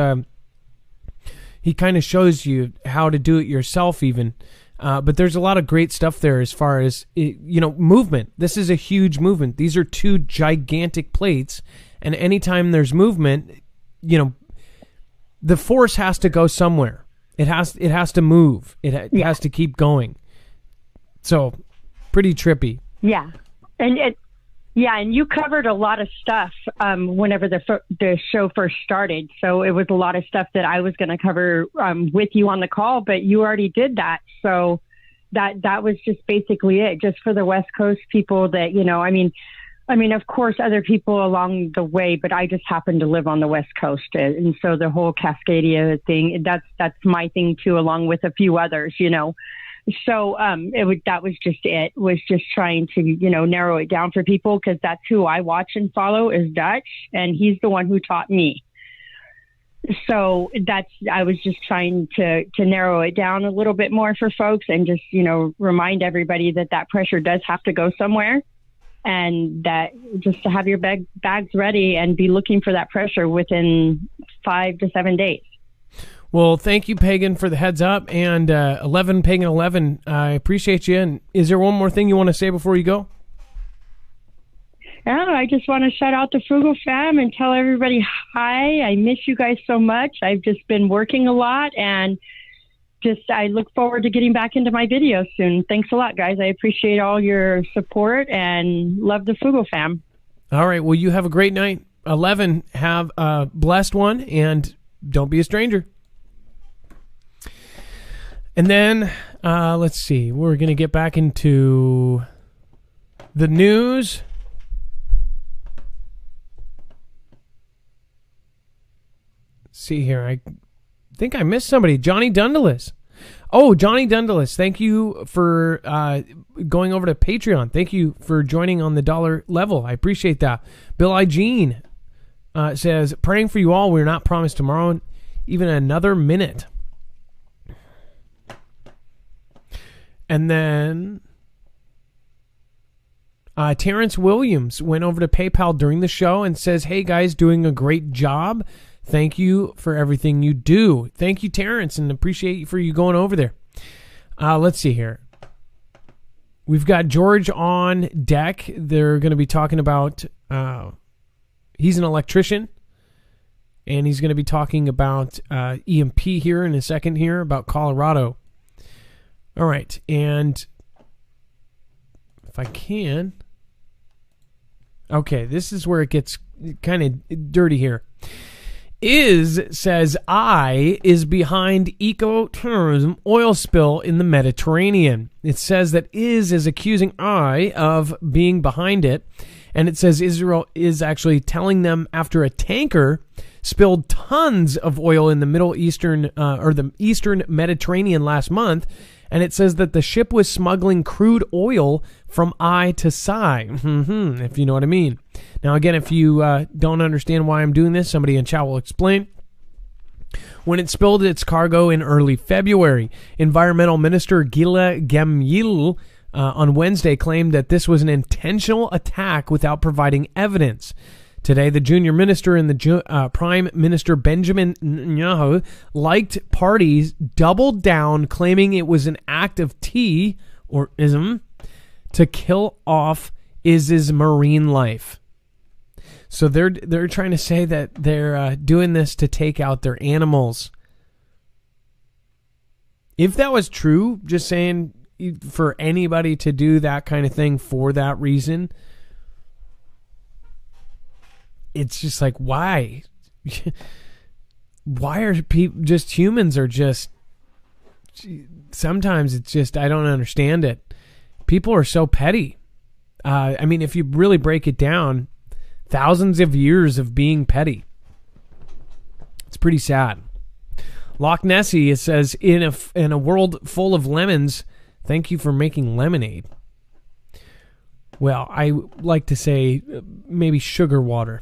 he kind of shows you how to do it yourself, even. But there's a lot of great stuff there as far as, movement. This is a huge movement. These are 2 gigantic plates, and anytime there's movement, the force has to go somewhere. It has to move. It has to keep going. So, pretty trippy. Yeah, and you covered a lot of stuff whenever the show first started. So it was a lot of stuff that I was going to cover with you on the call, but you already did that. So that was just basically it, just for the West Coast people that, I mean, of course, other people along the way, but I just happen to live on the West Coast. And so the whole Cascadia thing, that's my thing too, along with a few others, So that was just it, was just trying to, narrow it down for people, because that's who I watch and follow is Dutch, and he's the one who taught me. So I was just trying to narrow it down a little bit more for folks, and just, remind everybody that pressure does have to go somewhere, and that just to have your bags ready and be looking for that pressure within 5 to 7 days. Well, thank you, Pagan, for the heads up, and 11 Pagan 11. I appreciate you. And is there one more thing you want to say before you go? Yeah, I just want to shout out the Frugal Fam and tell everybody hi. I miss you guys so much. I've just been working a lot, and I look forward to getting back into my videos soon. Thanks a lot, guys. I appreciate all your support and love the Frugal Fam. All right. Well, you have a great night. 11, have a blessed one, and don't be a stranger. And then, let's see. We're going to get back into the news. Let's see here. I think I missed somebody. Johnny Dundalis. Oh, Johnny Dundalis. Thank you for going over to Patreon. Thank you for joining on the dollar level. I appreciate that. Bill I. Jean says, praying for you all. We're not promised tomorrow even another minute. And then Terrence Williams went over to PayPal during the show and says, hey, guys, doing a great job. Thank you for everything you do. Thank you, Terrence, and appreciate for you going over there. Let's see here. We've got George on deck. They're going to be talking about, he's an electrician, and he's going to be talking about EMP here in a second here about Colorado. All right, and if I can... Okay, this is where it gets kind of dirty here. Says I is behind ecotourism oil spill in the Mediterranean. It says that is accusing I of being behind it. And it says Israel is actually telling them after a tanker spilled tons of oil in the Middle Eastern or the Eastern Mediterranean last month. And it says that the ship was smuggling crude oil from I to Sai, if you know what I mean. Now, again, if you don't understand why I'm doing this, somebody in chat will explain. When it spilled its cargo in early February, Environmental Minister Gila Gamil on Wednesday claimed that this was an intentional attack without providing evidence. Today, the junior minister and the Prime Minister Benjamin Netanyahu liked parties doubled down, claiming it was an act of or ism to kill off Iz's marine life. So they're trying to say that they're doing this to take out their animals. If that was true, just saying for anybody to do that kind of thing for that reason, it's just like, why? Why are people just humans are just, sometimes it's just, I don't understand it. People are so petty. I mean, if you really break it down, thousands of years of being petty. It's pretty sad. Loch Nessie, it says, in a world full of lemons, thank you for making lemonade. Well, I like to say maybe sugar water.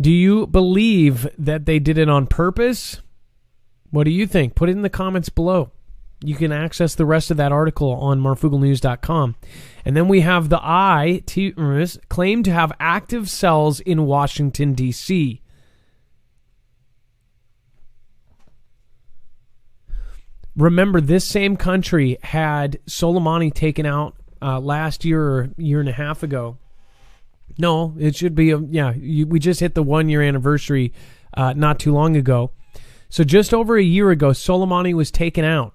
Do you believe that they did it on purpose? What do you think? Put it in the comments below. You can access the rest of that article on marfugalnews.com. And then we have the terrorists claim to have active cells in Washington, D.C. Remember, this same country had Soleimani taken out last year or a year and a half ago. No, it should be, we just hit the 1 year anniversary not too long ago. So just over a year ago, Soleimani was taken out.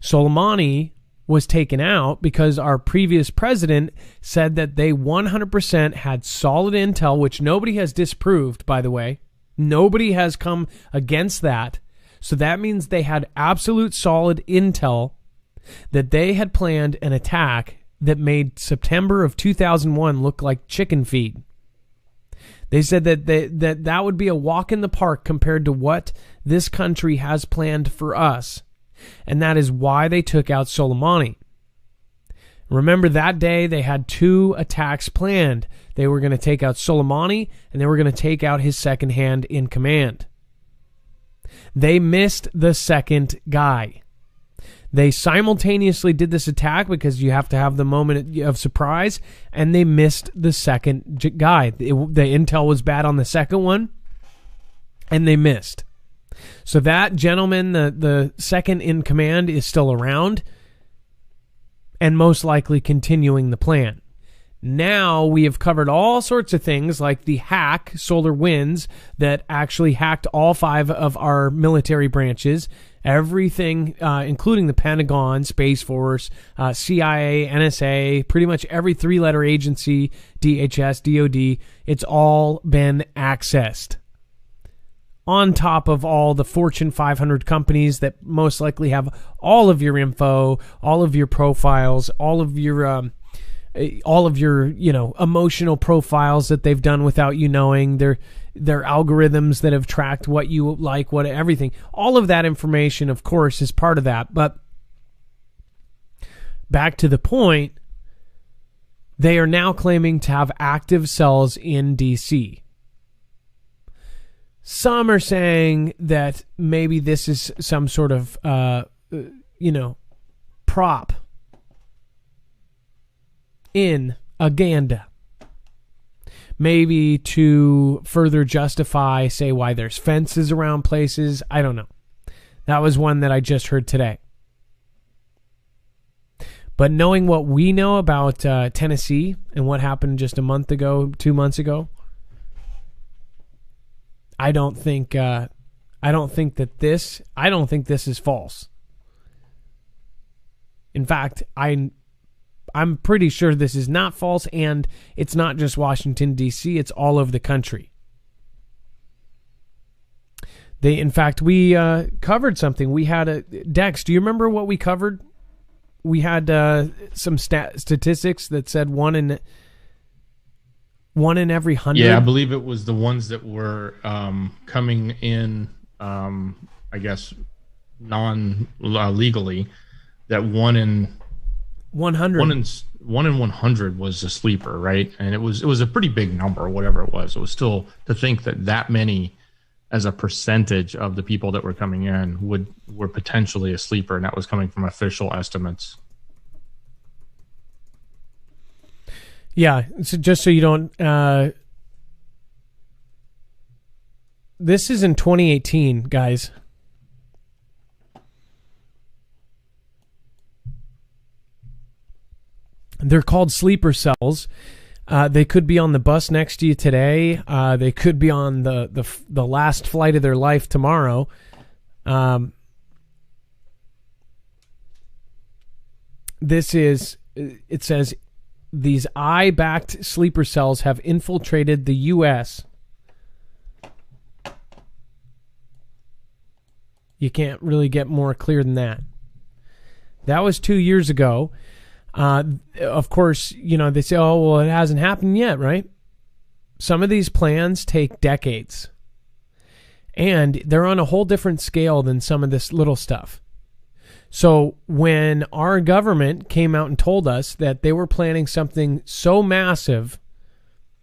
Soleimani was taken out because our previous president said that they 100% had solid intel, which nobody has disproved, by the way. Nobody has come against that. So that means they had absolute solid intel that they had planned an attack that made September of 2001 look like chicken feed. They said that that would be a walk in the park compared to what this country has planned for us. And that is why they took out Soleimani. Remember, that day they had 2 attacks planned. They were going to take out Soleimani, and they were going to take out his second hand in command. They missed the second guy. They simultaneously did this attack because you have to have the moment of surprise, and they missed the second guy. The intel was bad on the second one, and they missed. So that gentleman, the second in command, is still around and most likely continuing the plan. Now we have covered all sorts of things like the hack, SolarWinds, that actually hacked all 5 of our military branches. Everything, including the Pentagon, Space Force, CIA, NSA, pretty much every 3-letter agency, DHS, DOD, it's all been accessed. On top of all the Fortune 500 companies that most likely have all of your info, all of your profiles, all of your emotional profiles that they've done without you knowing, their algorithms that have tracked what you like, what everything. All of that information, of course, is part of that. But back to the point, they are now claiming to have active cells in DC. Some are saying that maybe this is some sort of, prop in Uganda. Maybe to further justify, say, why there's fences around places. I don't know. That was one that I just heard today. But knowing what we know about Tennessee and what happened just a month ago, 2 months ago, I don't think this is false. In fact, I'm pretty sure this is not false, and it's not just Washington, D.C., it's all over the country. In fact, we covered something. We had Dex, do you remember what we covered? We had some statistics that said one in every 100. Yeah, I believe it was the ones that were coming in, I guess, non-legally, that 1 in 100. 1 in 100 was a sleeper, right? And it was a pretty big number, whatever it was. It was still, to think that many as a percentage of the people that were coming in were potentially a sleeper, and that was coming from official estimates. Yeah, so just so you don't... this is in 2018, guys. They're called sleeper cells. They could be on the bus next to you today. They could be on the last flight of their life tomorrow. It says, these eye-backed sleeper cells have infiltrated the U.S. You can't really get more clear than that. That was 2 years ago. Of course, they say, oh, well, it hasn't happened yet, right? Some of these plans take decades. And they're on a whole different scale than some of this little stuff. So when our government came out and told us that they were planning something so massive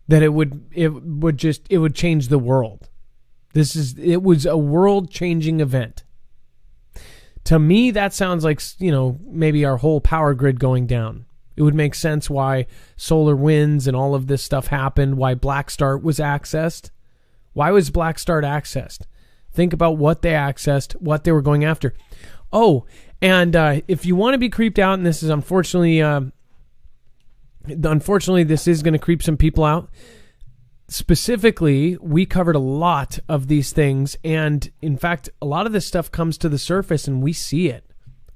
that it would change the world. It was a world-changing event. To me, that sounds like, maybe our whole power grid going down. It would make sense why SolarWinds and all of this stuff happened, why Blackstart was accessed. Why was Blackstart accessed? Think about what they accessed, what they were going after. Oh, and if you want to be creeped out, and this is unfortunately this is going to creep some people out. Specifically, we covered a lot of these things, and in fact, a lot of this stuff comes to the surface and we see it.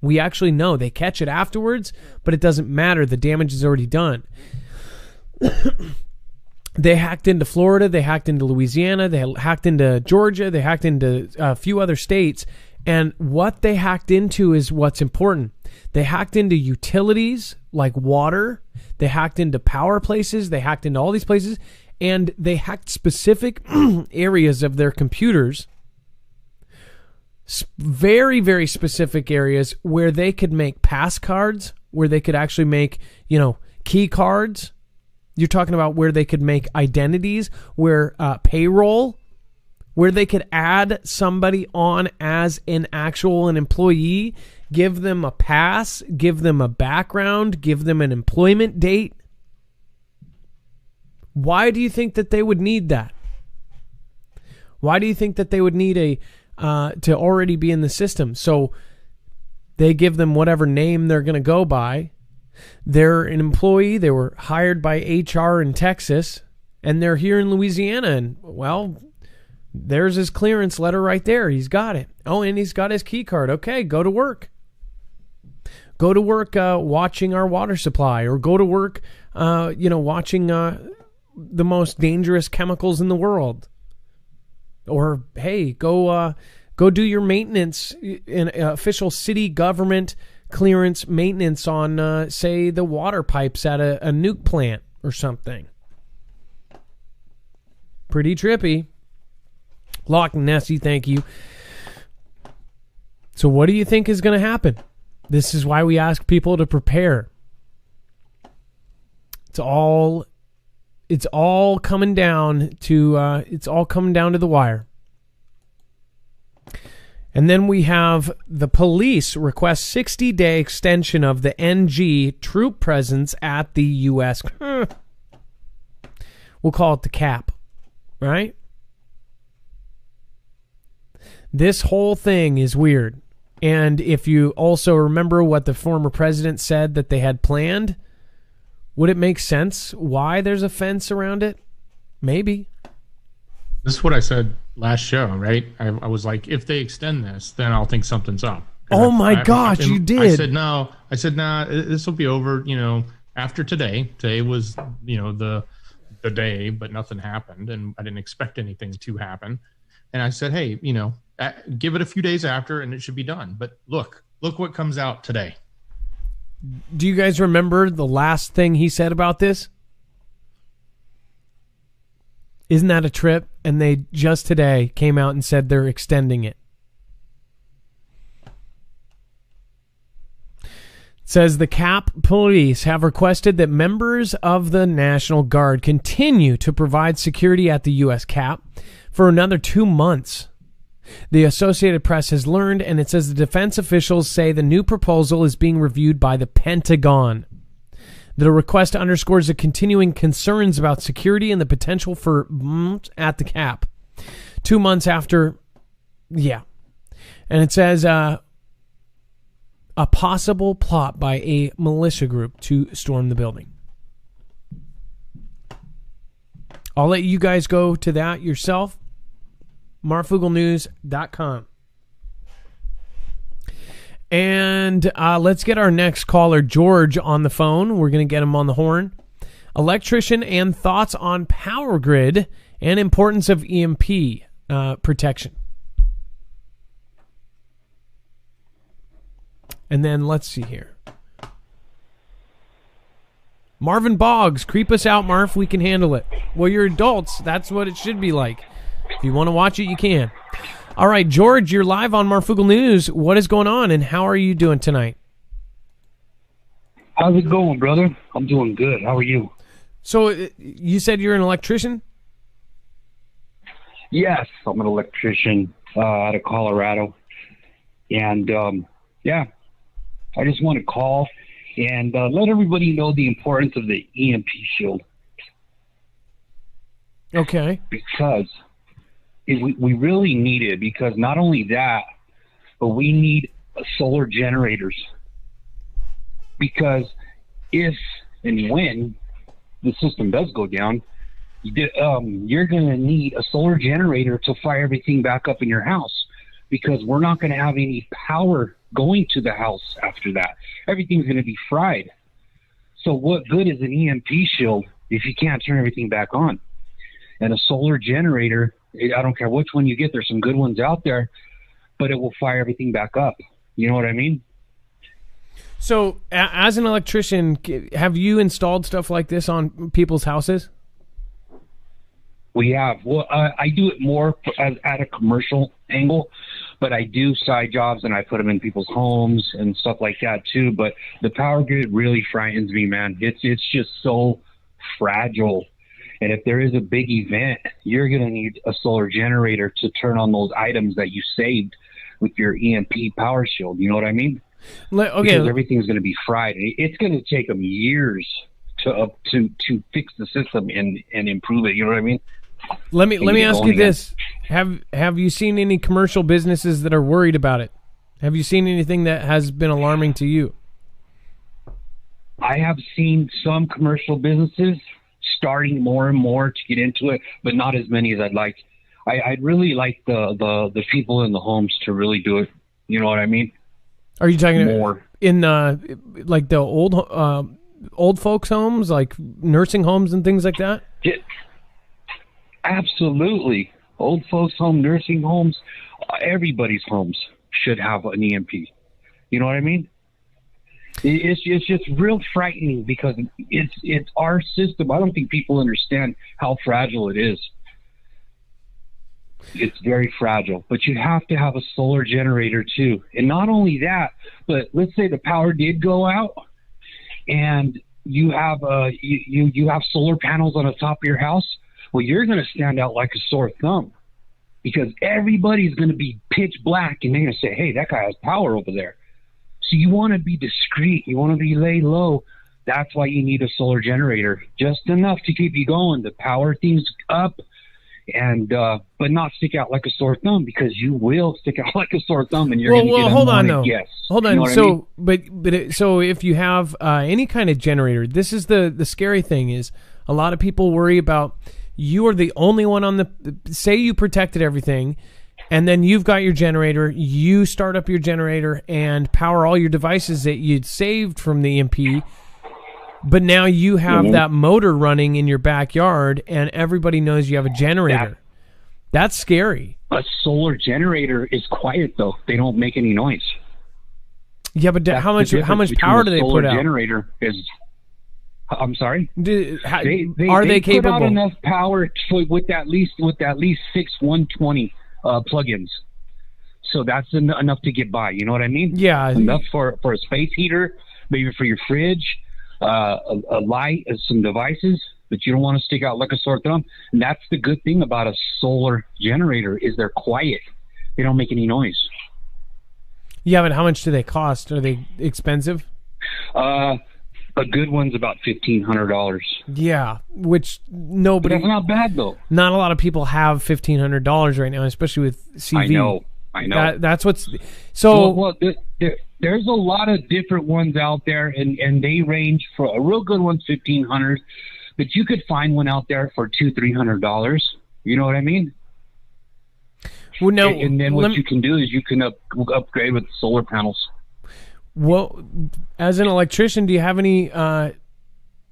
We actually know. They catch it afterwards, but it doesn't matter. The damage is already done. They hacked into Florida, they hacked into Louisiana, they hacked into Georgia, they hacked into a few other states, and what they hacked into is what's important. They hacked into utilities like water, they hacked into power places, they hacked into all these places, and they hacked specific areas of their computers, very, very specific areas where they could make pass cards, where they could actually make, key cards. You're talking about where they could make identities, where payroll, where they could add somebody on as an employee, give them a pass, give them a background, give them an employment date. Why do you think that they would need that? Why do you think that they would need to already be in the system? So they give them whatever name they're going to go by, They're an employee. They were hired by HR in Texas, and they're here in Louisiana. And, well, there's his clearance letter right there. He's got it. Oh, and he's got his key card. Okay, go to work. Go to work watching our water supply, or go to work, watching the most dangerous chemicals in the world. Or, hey, go do your maintenance, in official city government clearance maintenance on, say, the water pipes at a nuke plant or something. Pretty trippy. Loch Nessie, thank you. So what do you think is going to happen? This is why we ask people to prepare. It's all coming down to the wire. And then we have the police request 60-day extension of the NG troop presence at the U.S. We'll call it the cap, right? This whole thing is weird. And if you also remember what the former president said that they had planned, would it make sense why there's a fence around it? Maybe. This is what I said last show, right? I was like, if they extend this, then I'll think something's up. Oh my gosh, you did. I said, no. I said, nah, this will be over, after today. Today was, the day, but nothing happened, and I didn't expect anything to happen. And I said, hey, give it a few days after, and it should be done. But look what comes out today. Do you guys remember the last thing he said about this? Isn't that a trip? And they just today came out and said they're extending it. It says the CAP police have requested that members of the National Guard continue to provide security at the U.S. CAP for another 2 months. The Associated Press has learned, and it says the defense officials say the new proposal is being reviewed by the Pentagon. The request underscores the continuing concerns about security and the potential for at the cap. 2 months after, yeah. And it says a possible plot by a militia group to storm the building. I'll let you guys go to that yourself. marfugelnews.com. And let's get our next caller, George, on the phone. We're going to get him on the horn. Electrician and thoughts on power grid and importance of EMP protection. And then let's see here. Marvin Boggs, creep us out, Marv. We can handle it. Well, you're adults. That's what it should be like. If you want to watch it, you can. All right, George, you're live on Marfugel News. What is going on, and how are you doing tonight? How's it going, brother? I'm doing good. How are you? So you said you're an electrician? Yes, I'm an electrician out of Colorado. And, I just want to call and let everybody know the importance of the EMP shield. Okay. Because we really need it, because not only that, but we need solar generators. Because if and when the system does go down, you're going to need a solar generator to fire everything back up in your house, because we're not going to have any power going to the house after that. Everything's going to be fried. So what good is an EMP shield if you can't turn everything back on? And a solar generator, I don't care which one you get, there's some good ones out there, but it will fire everything back up. You know what I mean? So as an electrician, have you installed stuff like this on people's houses? We have. Well, I do it more at a commercial angle, but I do side jobs and I put them in people's homes and stuff like that too. But the power grid really frightens me, man. It's just so fragile. And if there is a big event, you're going to need a solar generator to turn on those items that you saved with your EMP power shield. You know what I mean? Okay. Because everything's going to be fried. It's going to take them years to fix the system and improve it. You know what I mean? Let me ask you this: Have you seen any commercial businesses that are worried about it? Have you seen anything that has been alarming to you? I have seen some commercial businesses starting more and more to get into it, but not as many as I'd like. I'd really like the people in the homes to really do it. You know what I mean? Are you talking More. in like the old folks' homes, like nursing homes and things like that? Yeah, absolutely. Old folks' home, nursing homes, everybody's homes should have an EMP. You know what I mean? It's just real frightening because it's our system. I don't think people understand how fragile it is. It's very fragile, but you have to have a solar generator too. And not only that, but let's say the power did go out and you have you have solar panels on the top of your house. Well, you're going to stand out like a sore thumb because everybody's going to be pitch black and they're going to say, hey, that guy has power over there. So you want to be discreet. You want to be lay low. That's why you need a solar generator, just enough to keep you going, to power things up, and but not stick out like a sore thumb, because you will stick out like a sore thumb, and you're going to get hold on, though. Yes. Hold on. You know what So, I mean? so if you have any kind of generator, this is the scary thing is a lot of people worry about you are the only one on the. Say you protected everything. And then you've got your generator, you start up your generator and power all your devices that you'd saved from the EMP, but now you have that motor running in your backyard and everybody knows you have a generator. That's scary. A solar generator is quiet, though. They don't make any noise. Yeah, but how much power do they put out? Generator is... I'm sorry. Are they capable? Put out enough power with at least 6 120 plugins, so that's enough to get by. You know what I mean? Yeah, enough for a space heater, maybe for your fridge, a light, and some devices. But you don't want to stick out like a sore thumb. And that's the good thing about a solar generator is they're quiet. They don't make any noise. Yeah, but how much do they cost? Are they expensive? A good one's about $1,500. Yeah, which nobody. But that's not bad though. Not a lot of people have $1,500 right now, especially with CV. I know. That's what's so. Well, there's a lot of different ones out there, and they range for a real good one's $1,500, but you could find one out there for $200-300. You know what I mean? Well, no. And then what you can do is you can upgrade with solar panels. Well, as an electrician, do you have any,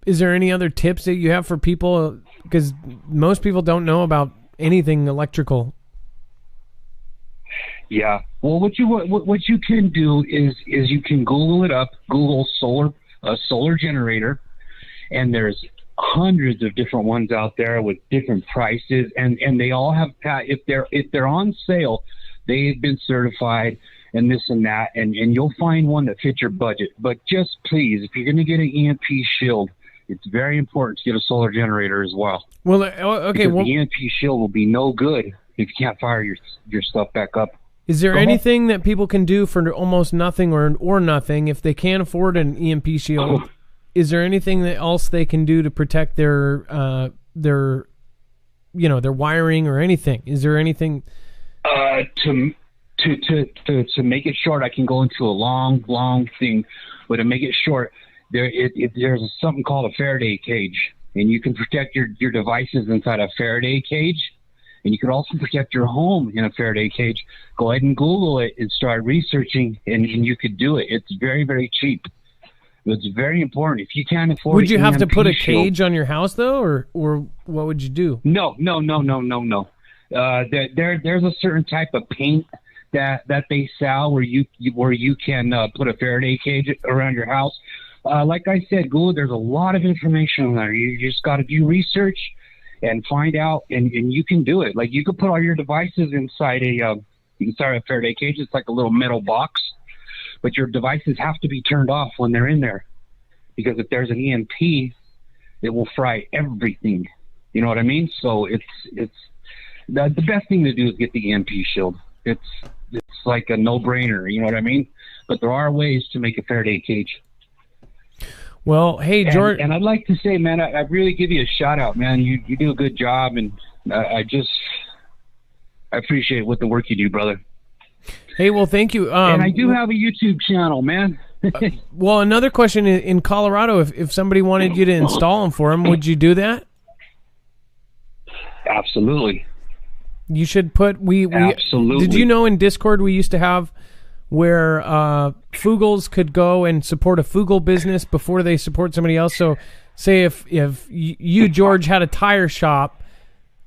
is there any other tips that you have for people? Because most people don't know about anything electrical. Yeah. Well, what you can do is you can Google it up, Google solar generator, and there's hundreds of different ones out there with different prices, and they all have, if they're on sale, they've been certified and this and that, and you'll find one that fits your budget. But just please, if you're going to get an EMP shield, it's very important to get a solar generator as well. Well, okay. Because the EMP shield will be no good if you can't fire your stuff back up. Is there anything that people can do for almost nothing or nothing if they can't afford an EMP shield? Is there anything else they can do to protect their wiring or anything? Is there anything? To make it short, I can go into a long thing, but to make it short, there's something called a Faraday cage, and you can protect your devices inside a Faraday cage, and you can also protect your home in a Faraday cage. Go ahead and Google it and start researching, and you could do it. It's very, very cheap. It's very important. If you can't afford, would you have to put a cage on your house though, or what would you do? No. There's a certain type of paint that they sell where you can put a Faraday cage around your house. Like I said, Google, there's a lot of information on there. You just got to do research and find out, and you can do it. Like you could put all your devices inside a Faraday cage. It's like a little metal box, but your devices have to be turned off when they're in there, because if there's an EMP, it will fry everything. You know what I mean? So it's the best thing to do is get the EMP shield. It's like a no-brainer, you know what I mean? But there are ways to make a Faraday cage. Well, hey, George. And I'd like to say, man, I really give you a shout-out, man. You do a good job, and I appreciate what the work you do, brother. Hey, well, thank you. And I do have a YouTube channel, man. Well, another question in Colorado, if somebody wanted you to install them for them, would you do that? Absolutely. You should put Absolutely. Did you know in Discord we used to have where Fugals could go and support a Fugal business before they support somebody else? So say if you, George, had a tire shop,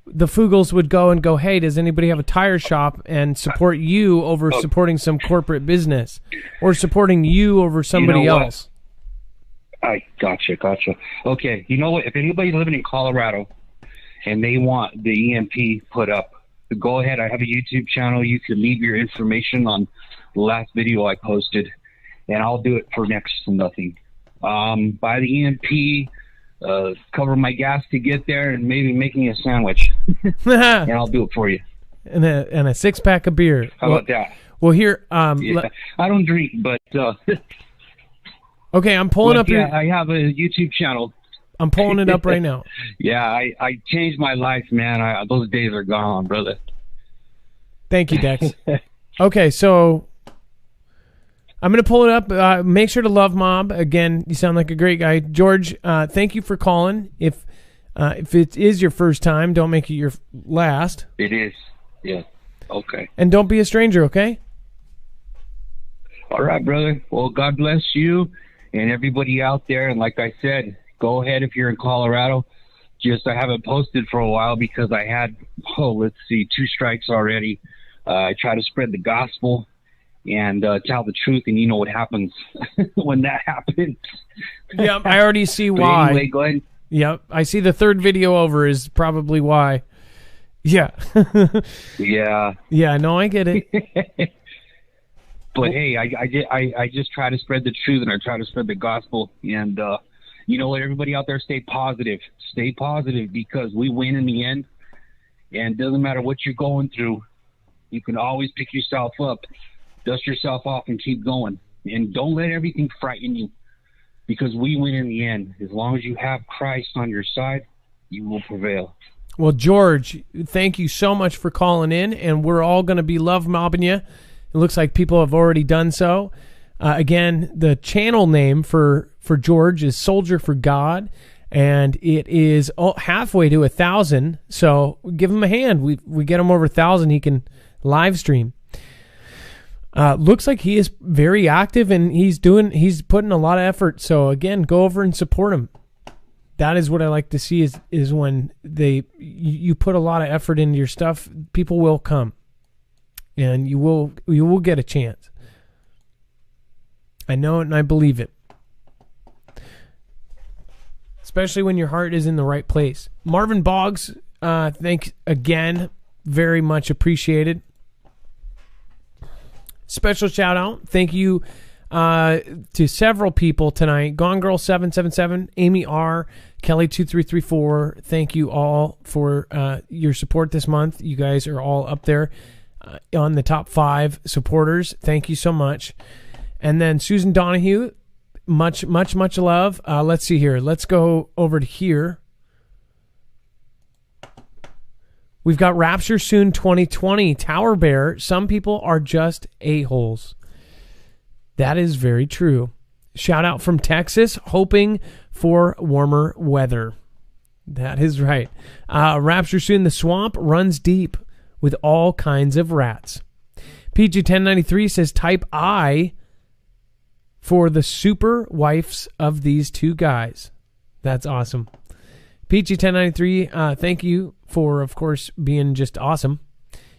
the Fugals would go and go, hey, does anybody have a tire shop, and support you over supporting some corporate business or supporting you over somebody else. I gotcha. Okay, you know what? If anybody's living in Colorado and they want the EMP put up, go ahead. I have a YouTube channel. You can leave your information on the last video I posted, and I'll do it for next to nothing. Buy the EMP, cover my gas to get there, and maybe make me a sandwich, and I'll do it for you. And a 6-pack of beer. How about that? Well, here, Yeah. I don't drink, but okay, I'm pulling up your. I have a YouTube channel. I'm pulling it up right now. Yeah, I changed my life, man. Those days are gone, brother. Thank you, Dex. Okay, so I'm going to pull it up. Make sure to love Mob. Again, you sound like a great guy. George, thank you for calling. If it is your first time, don't make it your last. It is. Yeah. Okay. And don't be a stranger, okay? All right, brother. Well, God bless you and everybody out there. And like I said, go ahead if you're in Colorado. I haven't posted for a while because I had, 2 strikes already. I try to spread the gospel and tell the truth, and you know what happens when that happens. Yep, I already see why. Anyway, go ahead. Yep, I see the third video over is probably why. Yeah. Yeah. Yeah, no, I get it. But hey, I just try to spread the truth, and I try to spread the gospel. And you know what, everybody out there, stay positive. Stay positive, because we win in the end. And it doesn't matter what you're going through, you can always pick yourself up, dust yourself off, and keep going. And don't let everything frighten you, because we win in the end. As long as you have Christ on your side, you will prevail. Well, George, thank you so much for calling in, and we're all going to be love mobbing you. It looks like people have already done so. Again, the channel name for George is Soldier for God, and it is halfway to 1,000. So give him a hand. We get him over 1,000. He can live stream. Looks like he is very active, and he's putting a lot of effort. So again, go over and support him. That is what I like to see is when you put a lot of effort into your stuff, people will come, and you will get a chance. I know it and I believe it. Especially when your heart is in the right place. Marvin Boggs, thanks again. Very much appreciated. Special shout out. Thank you to several people tonight. Gone Girl 777, Amy R, Kelly 2334. Thank you all for your support this month. You guys are all up there on the top 5 supporters. Thank you so much. And then Susan Donahue, much love. Let's see here. Let's go over to here. We've got Rapture Soon 2020, Tower Bear. Some people are just a-holes. That is very true. Shout out from Texas, hoping for warmer weather. That is right. Rapture Soon, the swamp runs deep with all kinds of rats. PG1093 says type I for the super wives of these 2 guys. That's awesome. PG1093, thank you for, of course, being just awesome.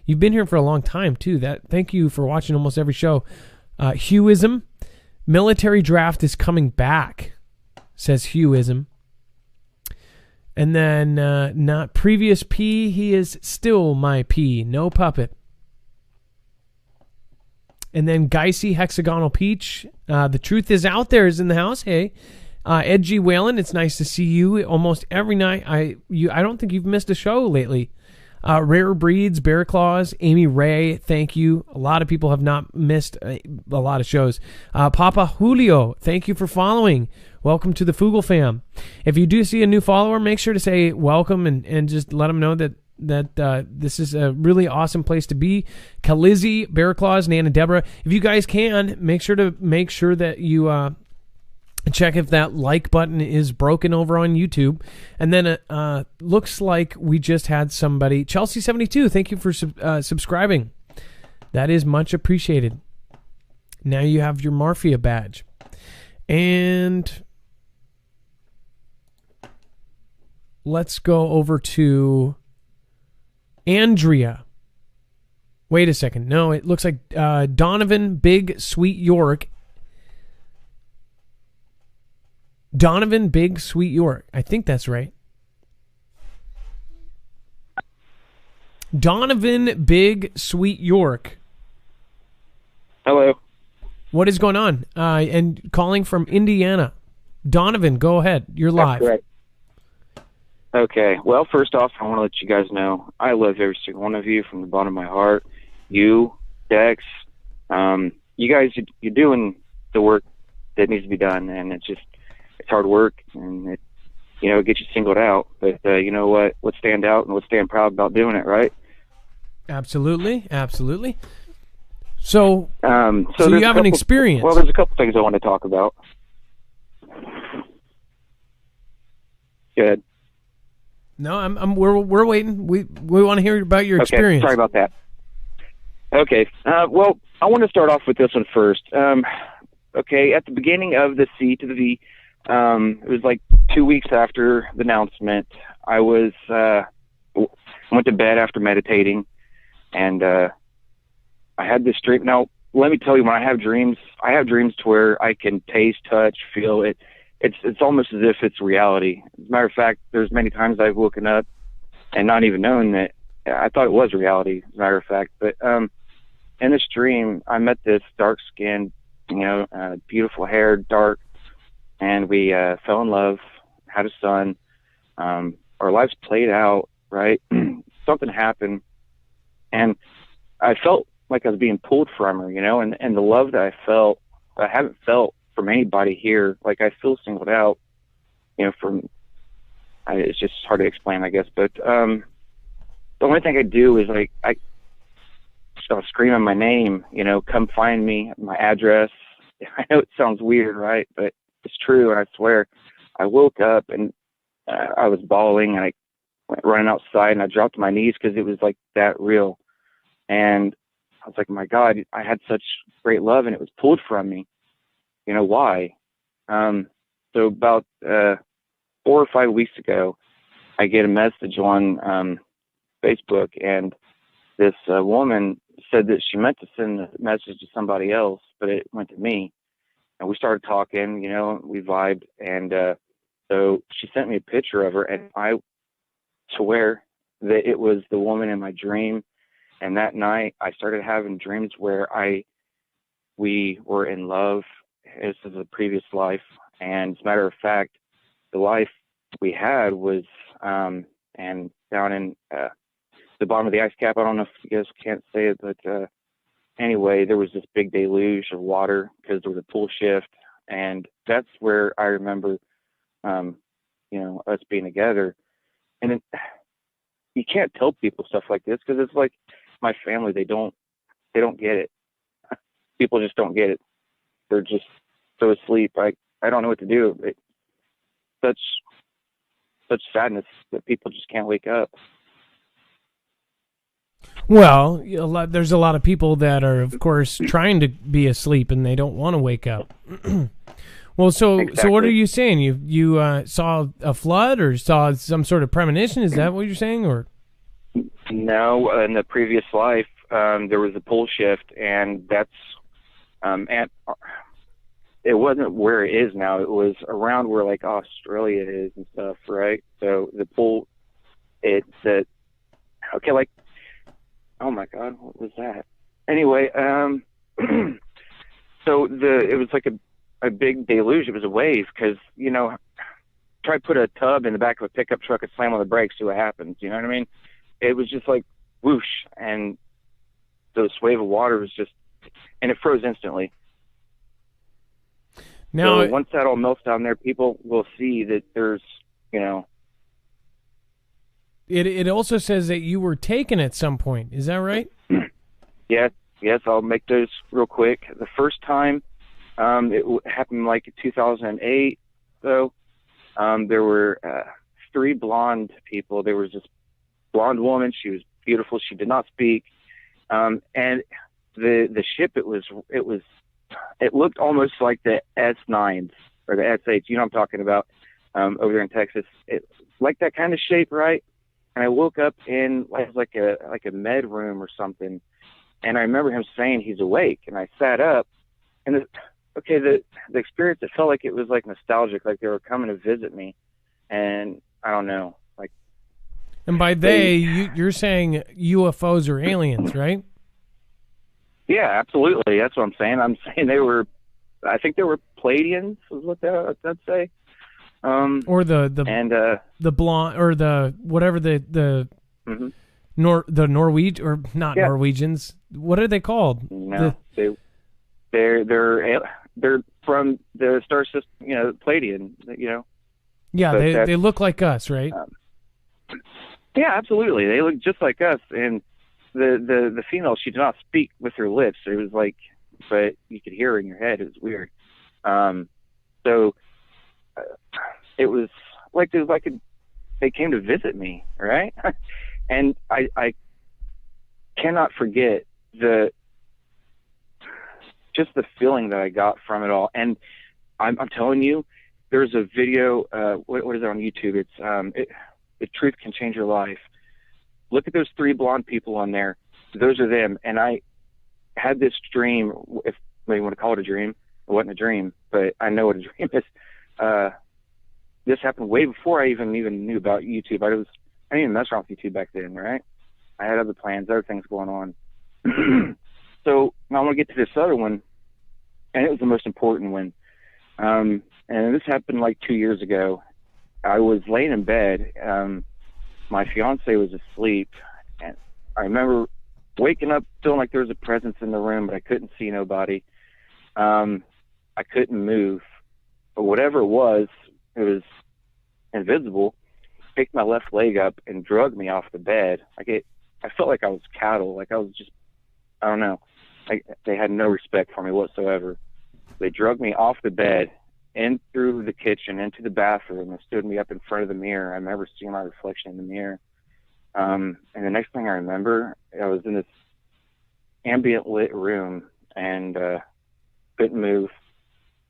You've been here for a long time, too. Thank you for watching almost every show. Hughism, military draft is coming back, says Hughism. And then, not previous P, he is still my P, no puppet. And then Geisy Hexagonal Peach, the truth is out there, is in the house. Hey, Ed G. Whalen, it's nice to see you almost every night. I don't think you've missed a show lately. Rare Breeds, Bear Claws, Amy Ray, thank you. A lot of people have not missed a lot of shows. Papa Julio, thank you for following. Welcome to the Fugal fam. If you do see a new follower, make sure to say welcome and just let them know that that this is a really awesome place to be. Kalizzy, Bear Claws, Nana Deborah. If you guys can, make sure that you check if that like button is broken over on YouTube. And then looks like we just had somebody, Chelsea72. Thank you for subscribing. That is much appreciated. Now you have your Marfia badge. And let's go over to Andrea. Wait a second. No, it looks like Donovan Big Sweet York. Donovan Big Sweet York. I think that's right. Donovan Big Sweet York. Hello. What is going on? And calling from Indiana. Donovan, go ahead. You're live. That's correct. Okay. Well, first off, I want to let you guys know I love every single one of you from the bottom of my heart. You, Dex, you guys, you're doing the work that needs to be done, and it's hard work, and it gets you singled out. But you know what? Let's stand out and let's stand proud about doing it, right? Absolutely. So so you have an experience. Well, there's a couple things I want to talk about. Good. No, we're waiting. We want to hear about your experience. Sorry about that. Okay. Well, I want to start off with this one first. Okay, at the beginning of the C to the V, it was like 2 weeks after the announcement. I went to bed after meditating, and I had this dream. Now, let me tell you, when I have dreams to where I can taste, touch, feel it. It's almost as if it's reality. As a matter of fact, there's many times I've woken up and not even known that I thought it was reality, as a matter of fact. But in this dream, I met this dark-skinned, beautiful hair, dark, and we fell in love, had a son. Our lives played out, right? Something happened, and I felt like I was being pulled from her, and the love that I felt, I haven't felt from anybody here. Like, I feel singled out, it's just hard to explain, I guess. But the only thing I do is I start screaming my name, come find me, my address. I know it sounds weird, right? But it's true, and I swear. I woke up and I was bawling, and I went running outside, and I dropped to my knees because it was like that real. And I was like, my God, I had such great love, and it was pulled from me. Why? So about 4 or 5 weeks ago, I get a message on Facebook, and this woman said that she meant to send the message to somebody else, but it went to me. And we started talking, we vibed, and so she sent me a picture of her, and I swear that it was the woman in my dream. And that night, I started having dreams where we were in love. This is a previous life, and as a matter of fact, the life we had was and down in the bottom of the ice cap. I don't know if you guys can't say it, but anyway, there was this big deluge of water because there was a pool shift, and that's where I remember, us being together. And you can't tell people stuff like this because it's like my family. They don't get it. People just don't get it. They're just so asleep. I don't know what to do. Such sadness that people just can't wake up. Well, there's a lot of people that are, of course, trying to be asleep and they don't want to wake up. Well, so what are you saying? You saw a flood or saw some sort of premonition? Is that what you're saying, or? No, in the previous life, there was a pole shift, and that's and it wasn't where it is now. It was around where like Australia is and stuff, right? So the pole, it's okay, like. Oh my God, what was that? Anyway, so it was like a big deluge. It was a wave because, try to put a tub in the back of a pickup truck and slam on the brakes, see what happens. You know what I mean? It was just like whoosh, and this wave of water was just, and it froze instantly. Now, so once that all melts down there, people will see that there's, It also says that you were taken at some point. Is that right? Yes, I'll make those real quick. The first time, happened like in 2008, though. There were 3 blonde people. There was this blonde woman. She was beautiful. She did not speak. And the ship, it looked almost like the S9s or the S8s. You know what I'm talking about, over there in Texas. It like that kind of shape, right? And I woke up in like a med room or something. And I remember him saying he's awake, and I sat up, and the experience, it felt like it was like nostalgic, like they were coming to visit me, and I don't know, like. And by you're saying UFOs or aliens, right? Yeah, absolutely. That's what I'm saying. I'm saying I think they were Pleiadians, is what that'd say. Or the blonde, or the whatever the. Mm-hmm. The Norwegian, or not Norwegians. What are they called? No, they're from the star system, Pleiadian, Yeah, they look like us, right? Yeah, absolutely. They look just like us. And the female, she did not speak with her lips. It was like, but you could hear her in your head. It was weird. So it was like they came to visit me, right? And I cannot forget the feeling that I got from it all. And I'm telling you, there's a video. What is it on YouTube? It's The Truth Can Change Your Life. Look at those 3 blonde people on there. Those are them. And I had this dream. If you want to call it a dream, it wasn't a dream, but I know what a dream is. This happened way before I even knew about YouTube. I didn't even mess around with YouTube back then, right? I had other plans, other things going on. So now I want to get to this other one, and it was the most important one. And this happened like 2 years ago. I was laying in bed. My fiance was asleep, and I remember waking up feeling like there was a presence in the room, but I couldn't see nobody. I couldn't move. But whatever it was invisible. Picked my left leg up and dragged me off the bed. I felt like I was cattle. Like I was just, I don't know. They had no respect for me whatsoever. They dragged me off the bed in through the kitchen into the bathroom and stood me up in front of the mirror. I remember seeing my reflection in the mirror. And the next thing I remember, I was in this ambient lit room and couldn't move.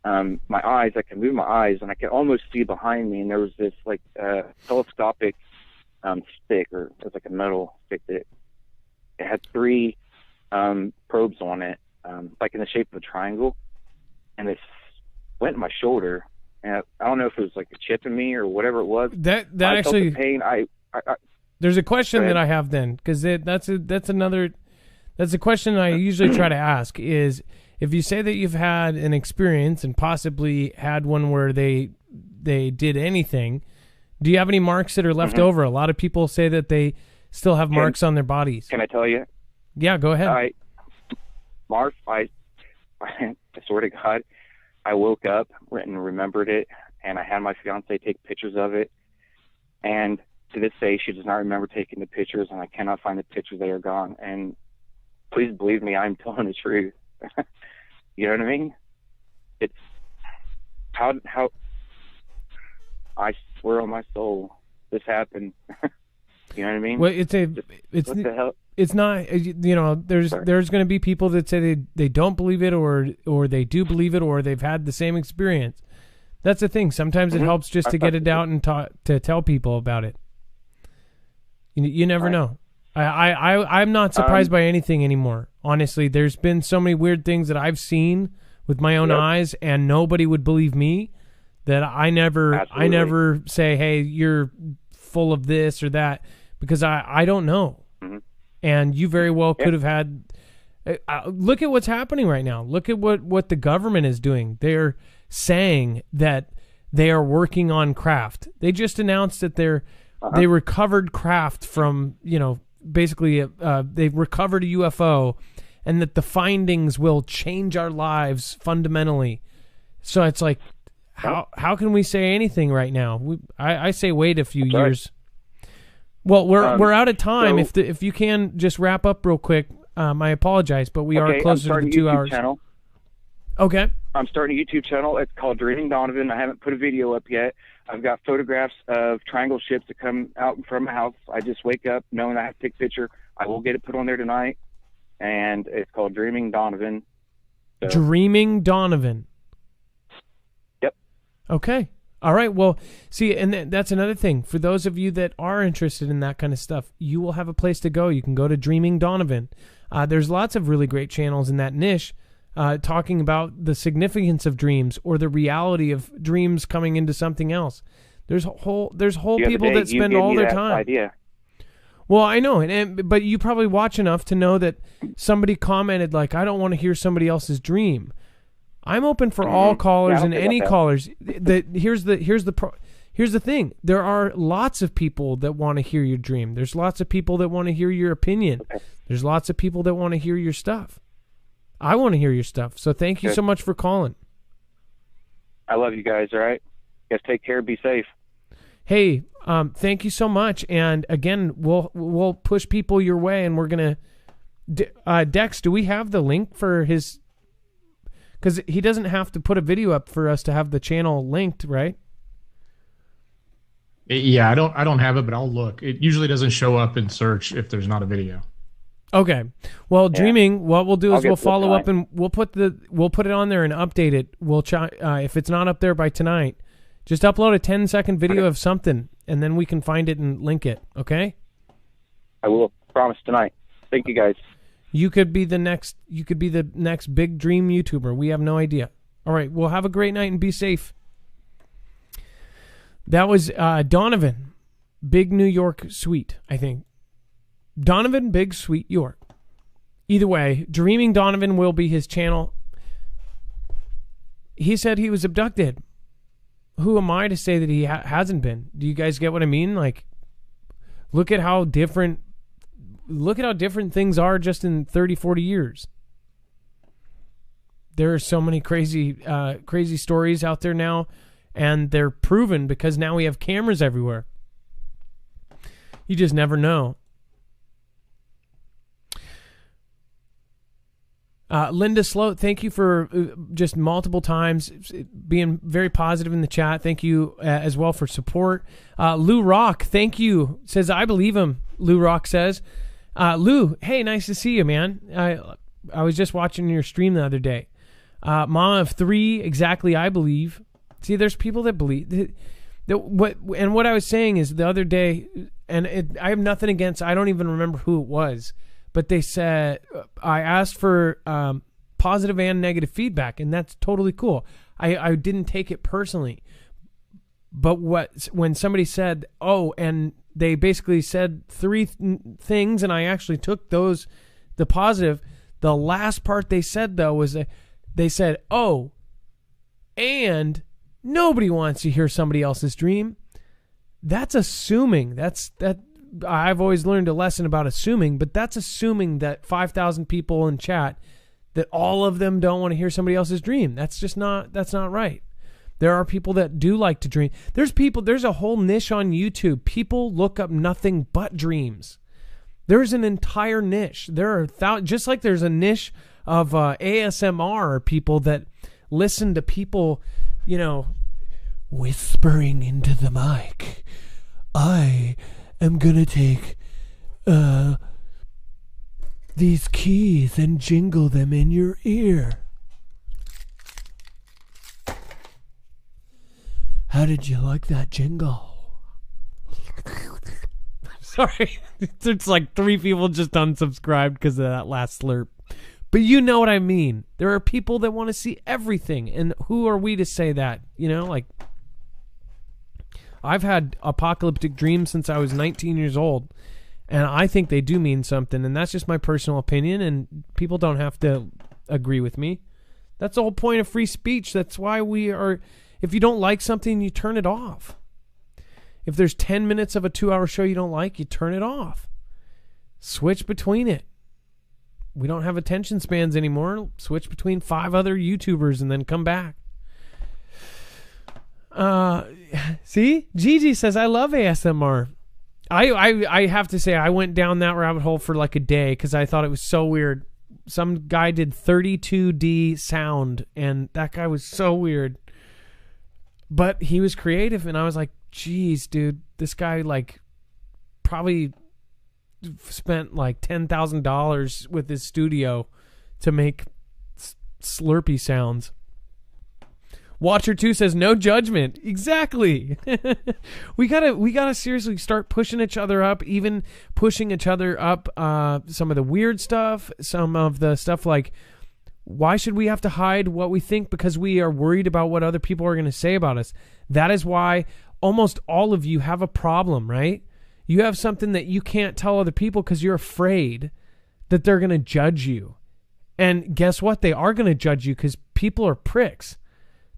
My eyes, I could move my eyes, and I could almost see behind me, and there was this like telescopic stick, or it was like a metal stick that it had 3 probes on it, like in the shape of a triangle, and it went in my shoulder. And I don't know if it was like a chip in me or whatever it was. That I actually felt the pain. There's a question that I have then, because that's a question I usually try to ask is, if you say that you've had an experience and possibly had one where they did anything, do you have any marks that are left over? A lot of people say that they still have marks on their bodies. Can I tell you? Yeah, go ahead. I swear to God, I woke up and remembered it, and I had my fiance take pictures of it. And to this day, she does not remember taking the pictures, and I cannot find the pictures. They are gone. And please believe me, I'm telling the truth. You know what I mean? It's how I swear on my soul, this happened. You know what I mean? Well, it's what the hell? It's not, there's going to be people that say they don't believe it, or they do believe it, or they've had the same experience. That's the thing. Sometimes it helps just to get it out and to tell people about it. You never know. I'm not surprised by anything anymore. Honestly, there's been so many weird things that I've seen with my own eyes, and nobody would believe me. That I never say, hey, you're full of this or that, because I don't know. Mm-hmm. And you very well could have had. Look at what's happening right now. Look at what the government is doing. They're saying that they are working on craft. They just announced that they recovered craft from, basically they've recovered a UFO, and that the findings will change our lives fundamentally. So it's like, how can we say anything right now? I say wait a few years. Well, we're out of time. so- If you can just wrap up real quick, I apologize, but we are closer to the 2 hours. Channel. Okay. I'm starting a YouTube channel. It's called Dreaming Donovan. I haven't put a video up yet. I've got photographs of triangle ships that come out in front of my house. I just wake up knowing I have to take a picture. I will get it put on there tonight, and it's called Dreaming Donovan. So, Dreaming Donovan. Yep. Okay. All right. Well, see, and that's another thing. For those of you that are interested in that kind of stuff, you will have a place to go. You can go to Dreaming Donovan. There's lots of really great channels in that niche talking about the significance of dreams or the reality of dreams coming into something else. There's whole people that spend all their time. Idea. Well, I know, but you probably watch enough to know that somebody commented like, "I don't want to hear somebody else's dream." I'm open for all callers and any callers. Here's the thing. There are lots of people that want to hear your dream. There's lots of people that want to hear your opinion. Okay. There's lots of people that want to hear your stuff. I want to hear your stuff. So thank you so much for calling. I love you guys. All right. You guys take care. Be safe. Hey, thank you so much. And again, we'll push people your way, and we're gonna. Dex, do we have the link for his? Because he doesn't have to put a video up for us to have the channel linked, right? Yeah, I don't have it, but I'll look. It usually doesn't show up in search if there's not a video. Okay. Well, Dreaming, what we'll do is we'll follow up and we'll put it on there and update it. We'll if it's not up there by tonight, just upload a 10-second video of something, and then we can find it and link it. Okay? I will. Promise tonight. Thank you guys. You could be the next big dream YouTuber. We have no idea. All right. Well, have a great night and be safe. That was Donovan, Big New York Sweet, I think. Donovan, Big Sweet York. Either way, Dreaming Donovan will be his channel. He said he was abducted. Who am I to say that he hasn't been? Do you guys get what I mean? Like, look at how different things are just in 30, 40 years. There are so many crazy stories out there now, and they're proven because now we have cameras everywhere. You just never know. Linda Sloat, thank you for just multiple times being very positive in the chat. Thank you as well for support. Lou Rock, thank you. Says, I believe him, Lou Rock says. Lou, hey, nice to see you, man. I was just watching your stream the other day. Mama of 3, exactly, I believe. See, there's people that believe. What I was saying is the other day, and I have nothing against, I don't even remember who it was, but they said, I asked for positive and negative feedback, and that's totally cool. I didn't take it personally. But when somebody said, oh, and they basically said 3 things, and I actually took the positive. The last part they said, though, was they said, oh, and nobody wants to hear somebody else's dream. That's assuming. I've always learned a lesson about assuming, but that's assuming that 5,000 people in chat, that all of them don't want to hear somebody else's dream. That's not right. There are people that do like to dream. There's a whole niche on YouTube. People look up nothing but dreams. There's an entire niche. There are just like there's a niche of ASMR people that listen to people, whispering into the mic. I am gonna take these keys and jingle them in your ear. How did you like that jingle? Sorry, it's like 3 people just unsubscribed because of that last slurp. But you know what I mean. There are people that want to see everything, and who are we to say that? I've had apocalyptic dreams since I was 19 years old, and I think they do mean something, and that's just my personal opinion, and people don't have to agree with me. That's the whole point of free speech. That's why if you don't like something, you turn it off. If there's 10 minutes of a 2-hour show you don't like, you turn it off. Switch between it. We don't have attention spans anymore. Switch between 5 other YouTubers and then come back. See? Gigi says, I love ASMR. I have to say, I went down that rabbit hole for like a day because I thought it was so weird. Some guy did 32D sound, and that guy was so weird. But he was creative, and I was like, geez, dude, this guy like probably spent like $10,000 with his studio to make Slurpee sounds. Watcher 2 says no judgment. Exactly. we gotta seriously start pushing each other up, even pushing each other up some of the weird stuff, some of the stuff like, why should we have to hide what we think because we are worried about what other people are going to say about us? That is why almost all of you have a problem, right? You have something that you can't tell other people because you're afraid that they're going to judge you. And guess what? They are going to judge you because people are pricks.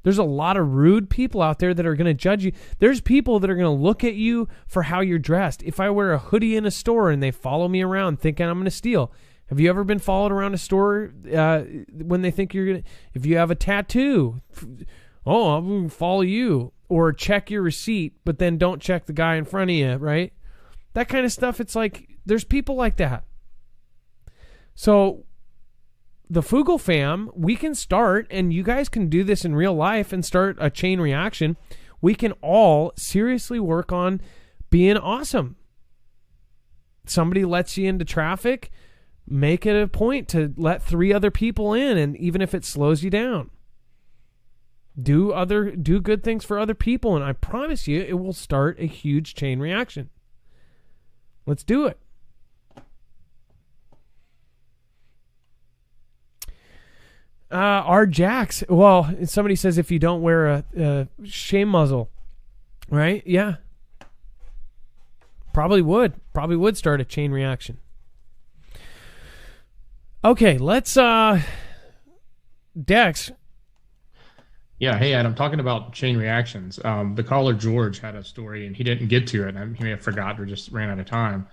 There's a lot of rude people out there that are going to judge you. There's people that are going to look at you for how you're dressed. If I wear a hoodie in a store and they follow me around thinking I'm going to steal. Have you ever been followed around a store when they think you're going to... If you have a tattoo, oh, I'm going to follow you. Or check your receipt, but then don't check the guy in front of you, right? That kind of stuff, it's like, there's people like that. So... the Fugel fam, we can start, and you guys can do this in real life and start a chain reaction. We can all seriously work on being awesome. Somebody lets you into traffic, make it a point to let 3 other people in, and even if it slows you down, do good things for other people, and I promise you it will start a huge chain reaction. Let's do it. Our Jacks. Well, somebody says if you don't wear a shame muzzle, right? Yeah. Probably would start a chain reaction. Okay, let's Dex. Yeah, hey Adam, talking about chain reactions. The caller George had a story and he didn't get to it. He may have forgot or just ran out of time.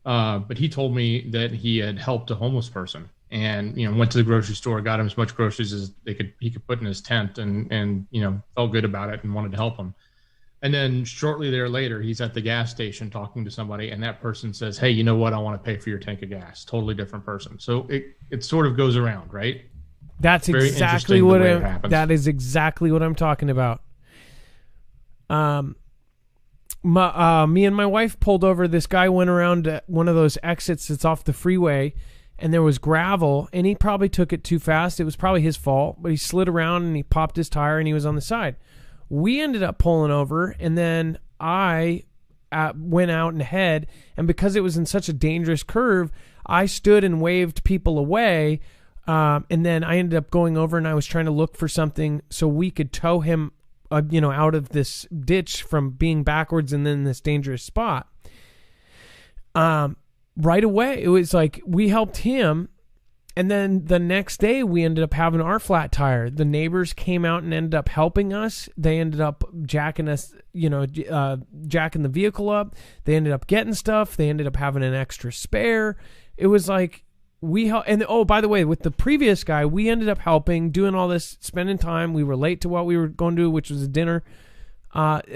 But he told me that he had helped a homeless person. And, went to the grocery store, got him as much groceries as he could put in his tent and felt good about it and wanted to help him. And then shortly later, he's at the gas station talking to somebody, and that person says, hey, you know what? I want to pay for your tank of gas. Totally different person. So it sort of goes around, right? That's exactly what that is exactly what I'm talking about. Me and my wife pulled over. This guy went around one of those exits that's off the freeway, and there was gravel, and he probably took it too fast. It was probably his fault, but he slid around and he popped his tire and he was on the side. We ended up pulling over, and then I went out and ahead, and because it was in such a dangerous curve, I stood and waved people away, and then I ended up going over and I was trying to look for something so we could tow him out of this ditch from being backwards and then this dangerous spot. Right away, it was like we helped him, and then the next day we ended up having our flat tire. The neighbors came out and ended up helping us. They ended up jacking us, jacking the vehicle up. They ended up getting stuff. They ended up having an extra spare. It was like we helped. And oh, by the way, with the previous guy, we ended up helping, doing all this, spending time. We were late to what we were going to do, which was a dinner.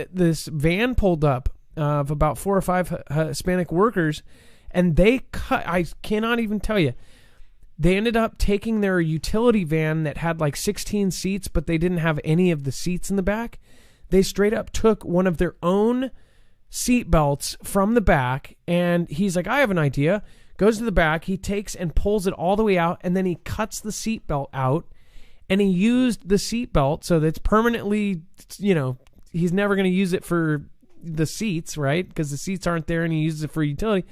This van pulled up of about 4 or 5 Hispanic workers. And they cut, I cannot even tell you, they ended up taking their utility van that had like 16 seats, but they didn't have any of the seats in the back. They straight up took one of their own seat belts from the back, and he's like, I have an idea. Goes to the back, he takes and pulls it all the way out, and then he cuts the seat belt out, and he used the seat belt so that's permanently, he's never going to use it for the seats, right? Because the seats aren't there, and he uses it for utility.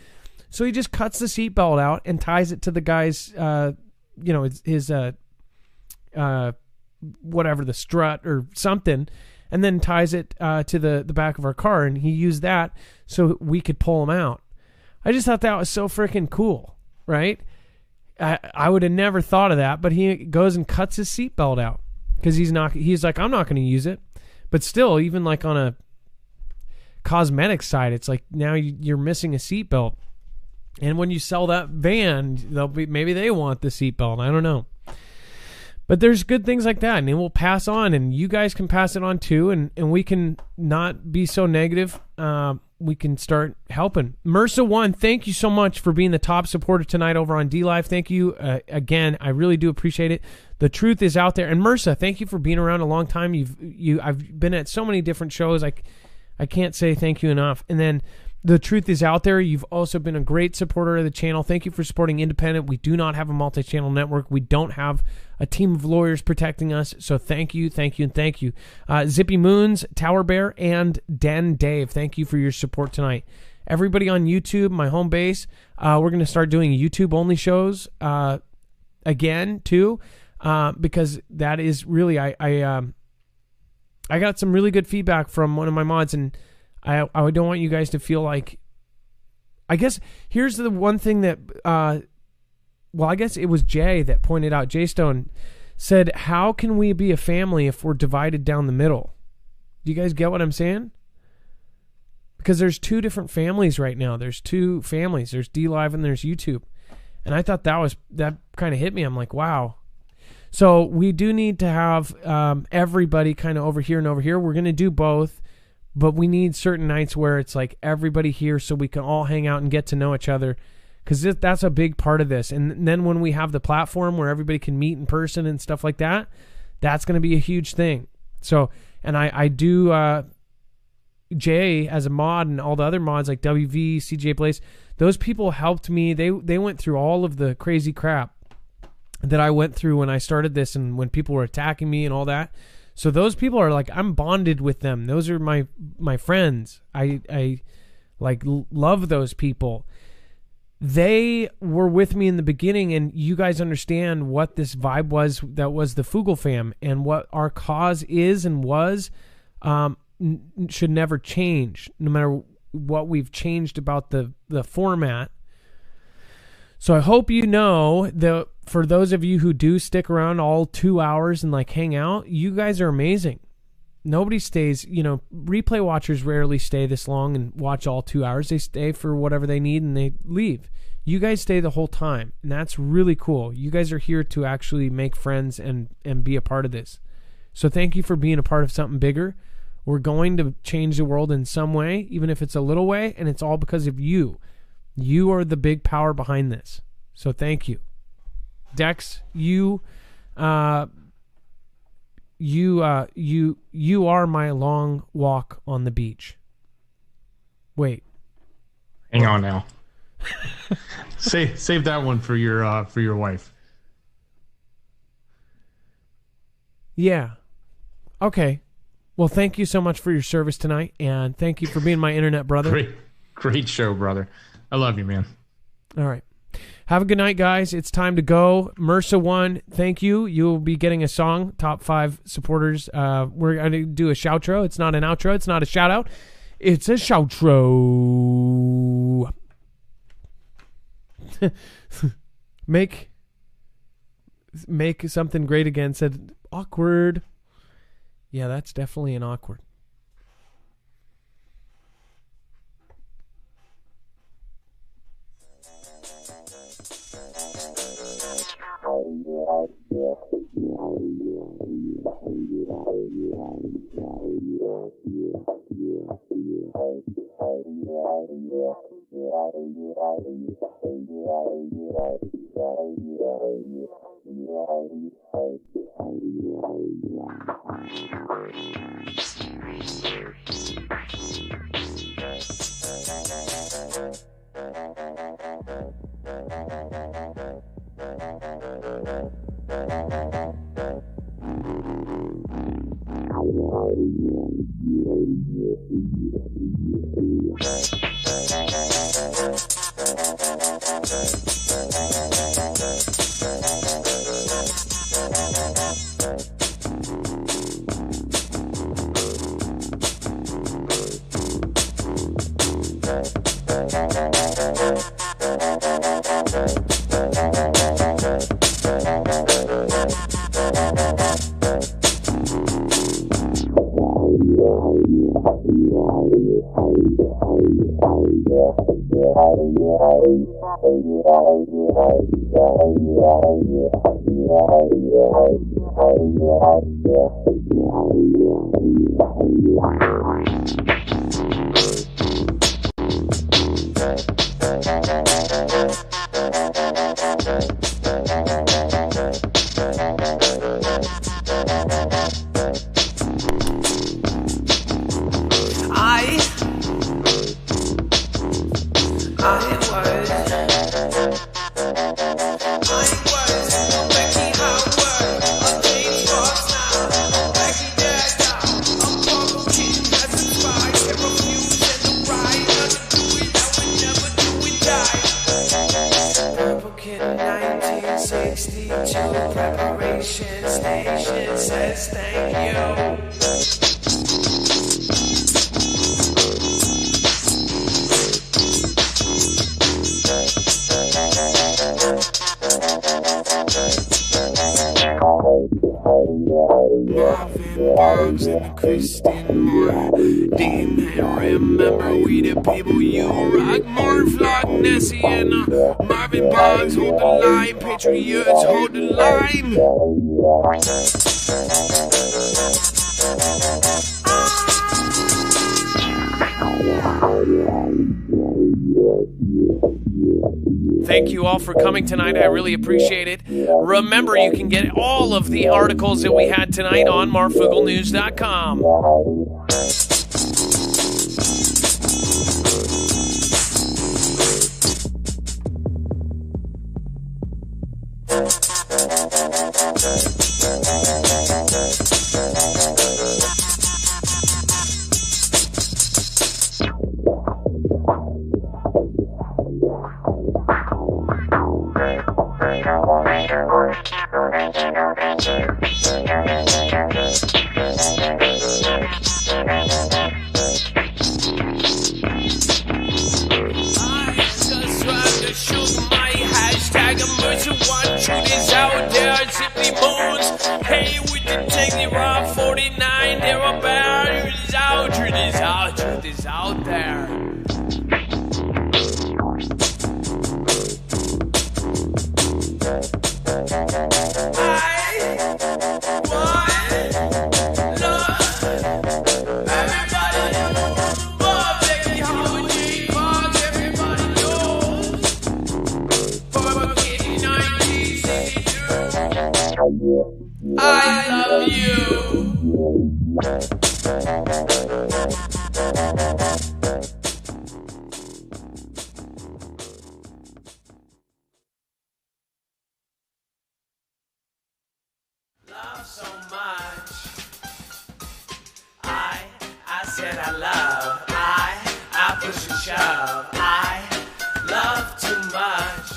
So he just cuts the seatbelt out and ties it to the guy's, his whatever, the strut or something, and then ties it to the back of our car. And he used that so we could pull him out. I just thought that was so freaking cool, right? I would have never thought of that, but he goes and cuts his seatbelt out because he's like, I'm not going to use it. But still, even like on a cosmetic side, it's like now you're missing a seatbelt. And when you sell that van, maybe they want the seatbelt. I don't know. But there's good things like that, and it will pass on, and you guys can pass it on too, and we can not be so negative. we can start helping. MRSA1, thank you so much for being the top supporter tonight over on DLive. Thank you again. I really do appreciate it. The truth is out there. And MRSA, thank you for being around a long time. I've been at so many different shows. I can't say thank you enough. And then the truth is out there. You've also been a great supporter of the channel. Thank you for supporting independent. We do not have a multi-channel network. We don't have a team of lawyers protecting us. So thank you, thank you, and thank you. Zippy Moons, Tower Bear, and Den Dave, thank you for your support tonight. Everybody on YouTube, my home base, we're going to start doing YouTube-only shows again, too, because that is really, I got some really good feedback from one of my mods, and I don't want you guys to feel like, I guess here's the one thing that, I guess it was Jay that pointed out, Jay Stone said, how can we be a family if we're divided down the middle? Do you guys get what I'm saying? Because there's two different families right now. There's two families. There's DLive and there's YouTube. And I thought that kind of hit me. I'm like, wow. So we do need to have everybody kind of over here and over here. We're going to do both. But we need certain nights where it's like everybody here so we can all hang out and get to know each other, because that's a big part of this. And then when we have the platform where everybody can meet in person and stuff like that, that's going to be a huge thing. So, and I do, Jay as a mod and all the other mods like WV, CJ Blaze, those people helped me. They went through all of the crazy crap that I went through when I started this and when people were attacking me and all that. So those people are like, I'm bonded with them. Those are my friends. I like love those people. They were with me in the beginning, and you guys understand what this vibe was that was the Fugel fam, and what our cause is and was should never change, no matter what we've changed about the format. So I hope you know that for those of you who do stick around all 2 hours and like hang out, you guys are amazing. Nobody stays, replay watchers rarely stay this long and watch all 2 hours. They stay for whatever they need and they leave. You guys stay the whole time, and that's really cool. You guys are here to actually make friends and be a part of this. So thank you for being a part of something bigger. We're going to change the world in some way, even if it's a little way, and it's all because of you. You are the big power behind this. So thank you. Dex, you are my long walk on the beach. Wait. Hang on now. Save that one for your wife. Yeah. Okay. Well, thank you so much for your service tonight, and thank you for being my internet brother. Great show, brother. I love you, man. All right. Have a good night, guys. It's time to go. MRSA1, thank you. You'll be getting a song, top 5 supporters. We're going to do a shoutro. It's not an outro. It's not a shout-out. It's a shoutro. Make something great again. Said awkward. Yeah, that's definitely an awkward. 62 preparation station says thank you. Marvin Barnes and the Kristen Moore. D-Man, remember we the people you rock. Marv, Loch, Nessie, and Marvin Barnes, hold the line. Patriots, hold the line. Thank you all for coming tonight. I really appreciate it. Remember, you can get all of the articles that we had tonight on marfugelnews.com. Hey, we can take the Rock 49. They're about truth is out, truth is out, truth is out there. I love you. Love so much. I said I love. I push and shove. I love too much.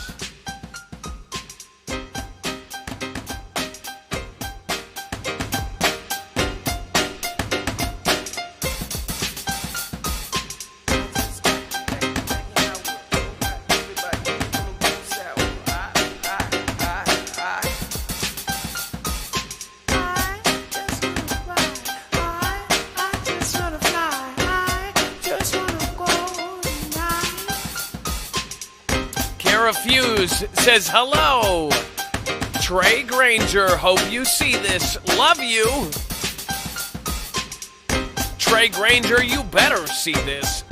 Fuse says hello. Trey Granger, hope you see this. Love you. Trey Granger, you better see this.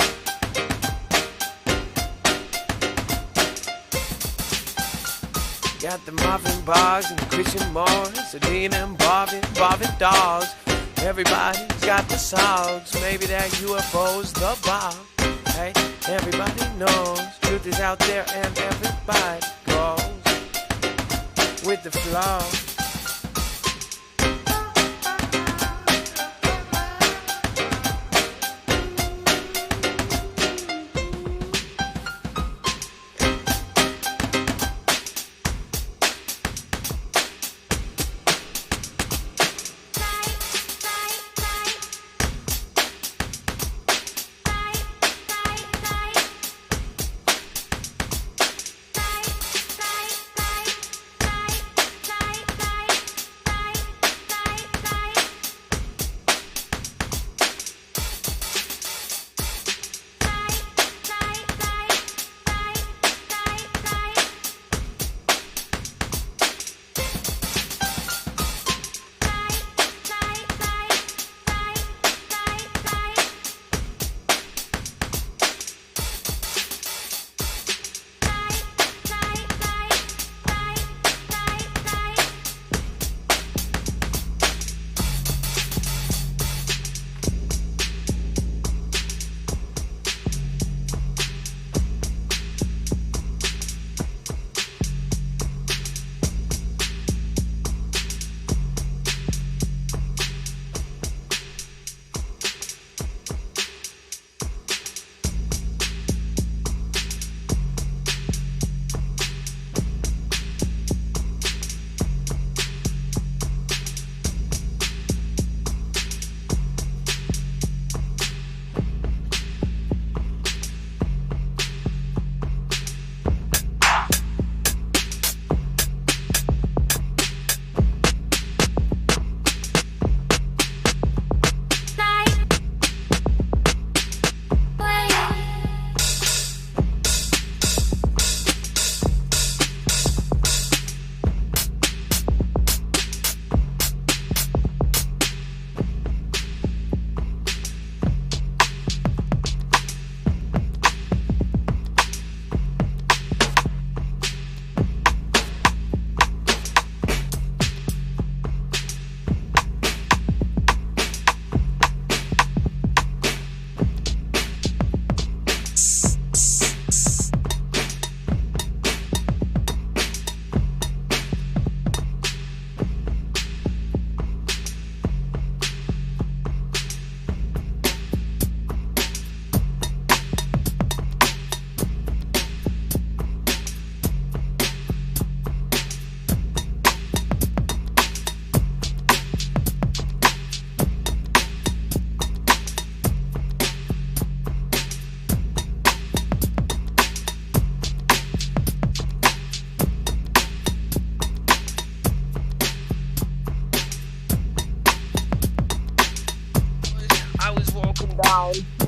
Got the Marvin Bars and the Christian Morris, the Dean and Bobbin dogs. Everybody's got the songs. Maybe that UFO's the bomb. Hey, everybody knows truth is out there and everybody goes with the flow.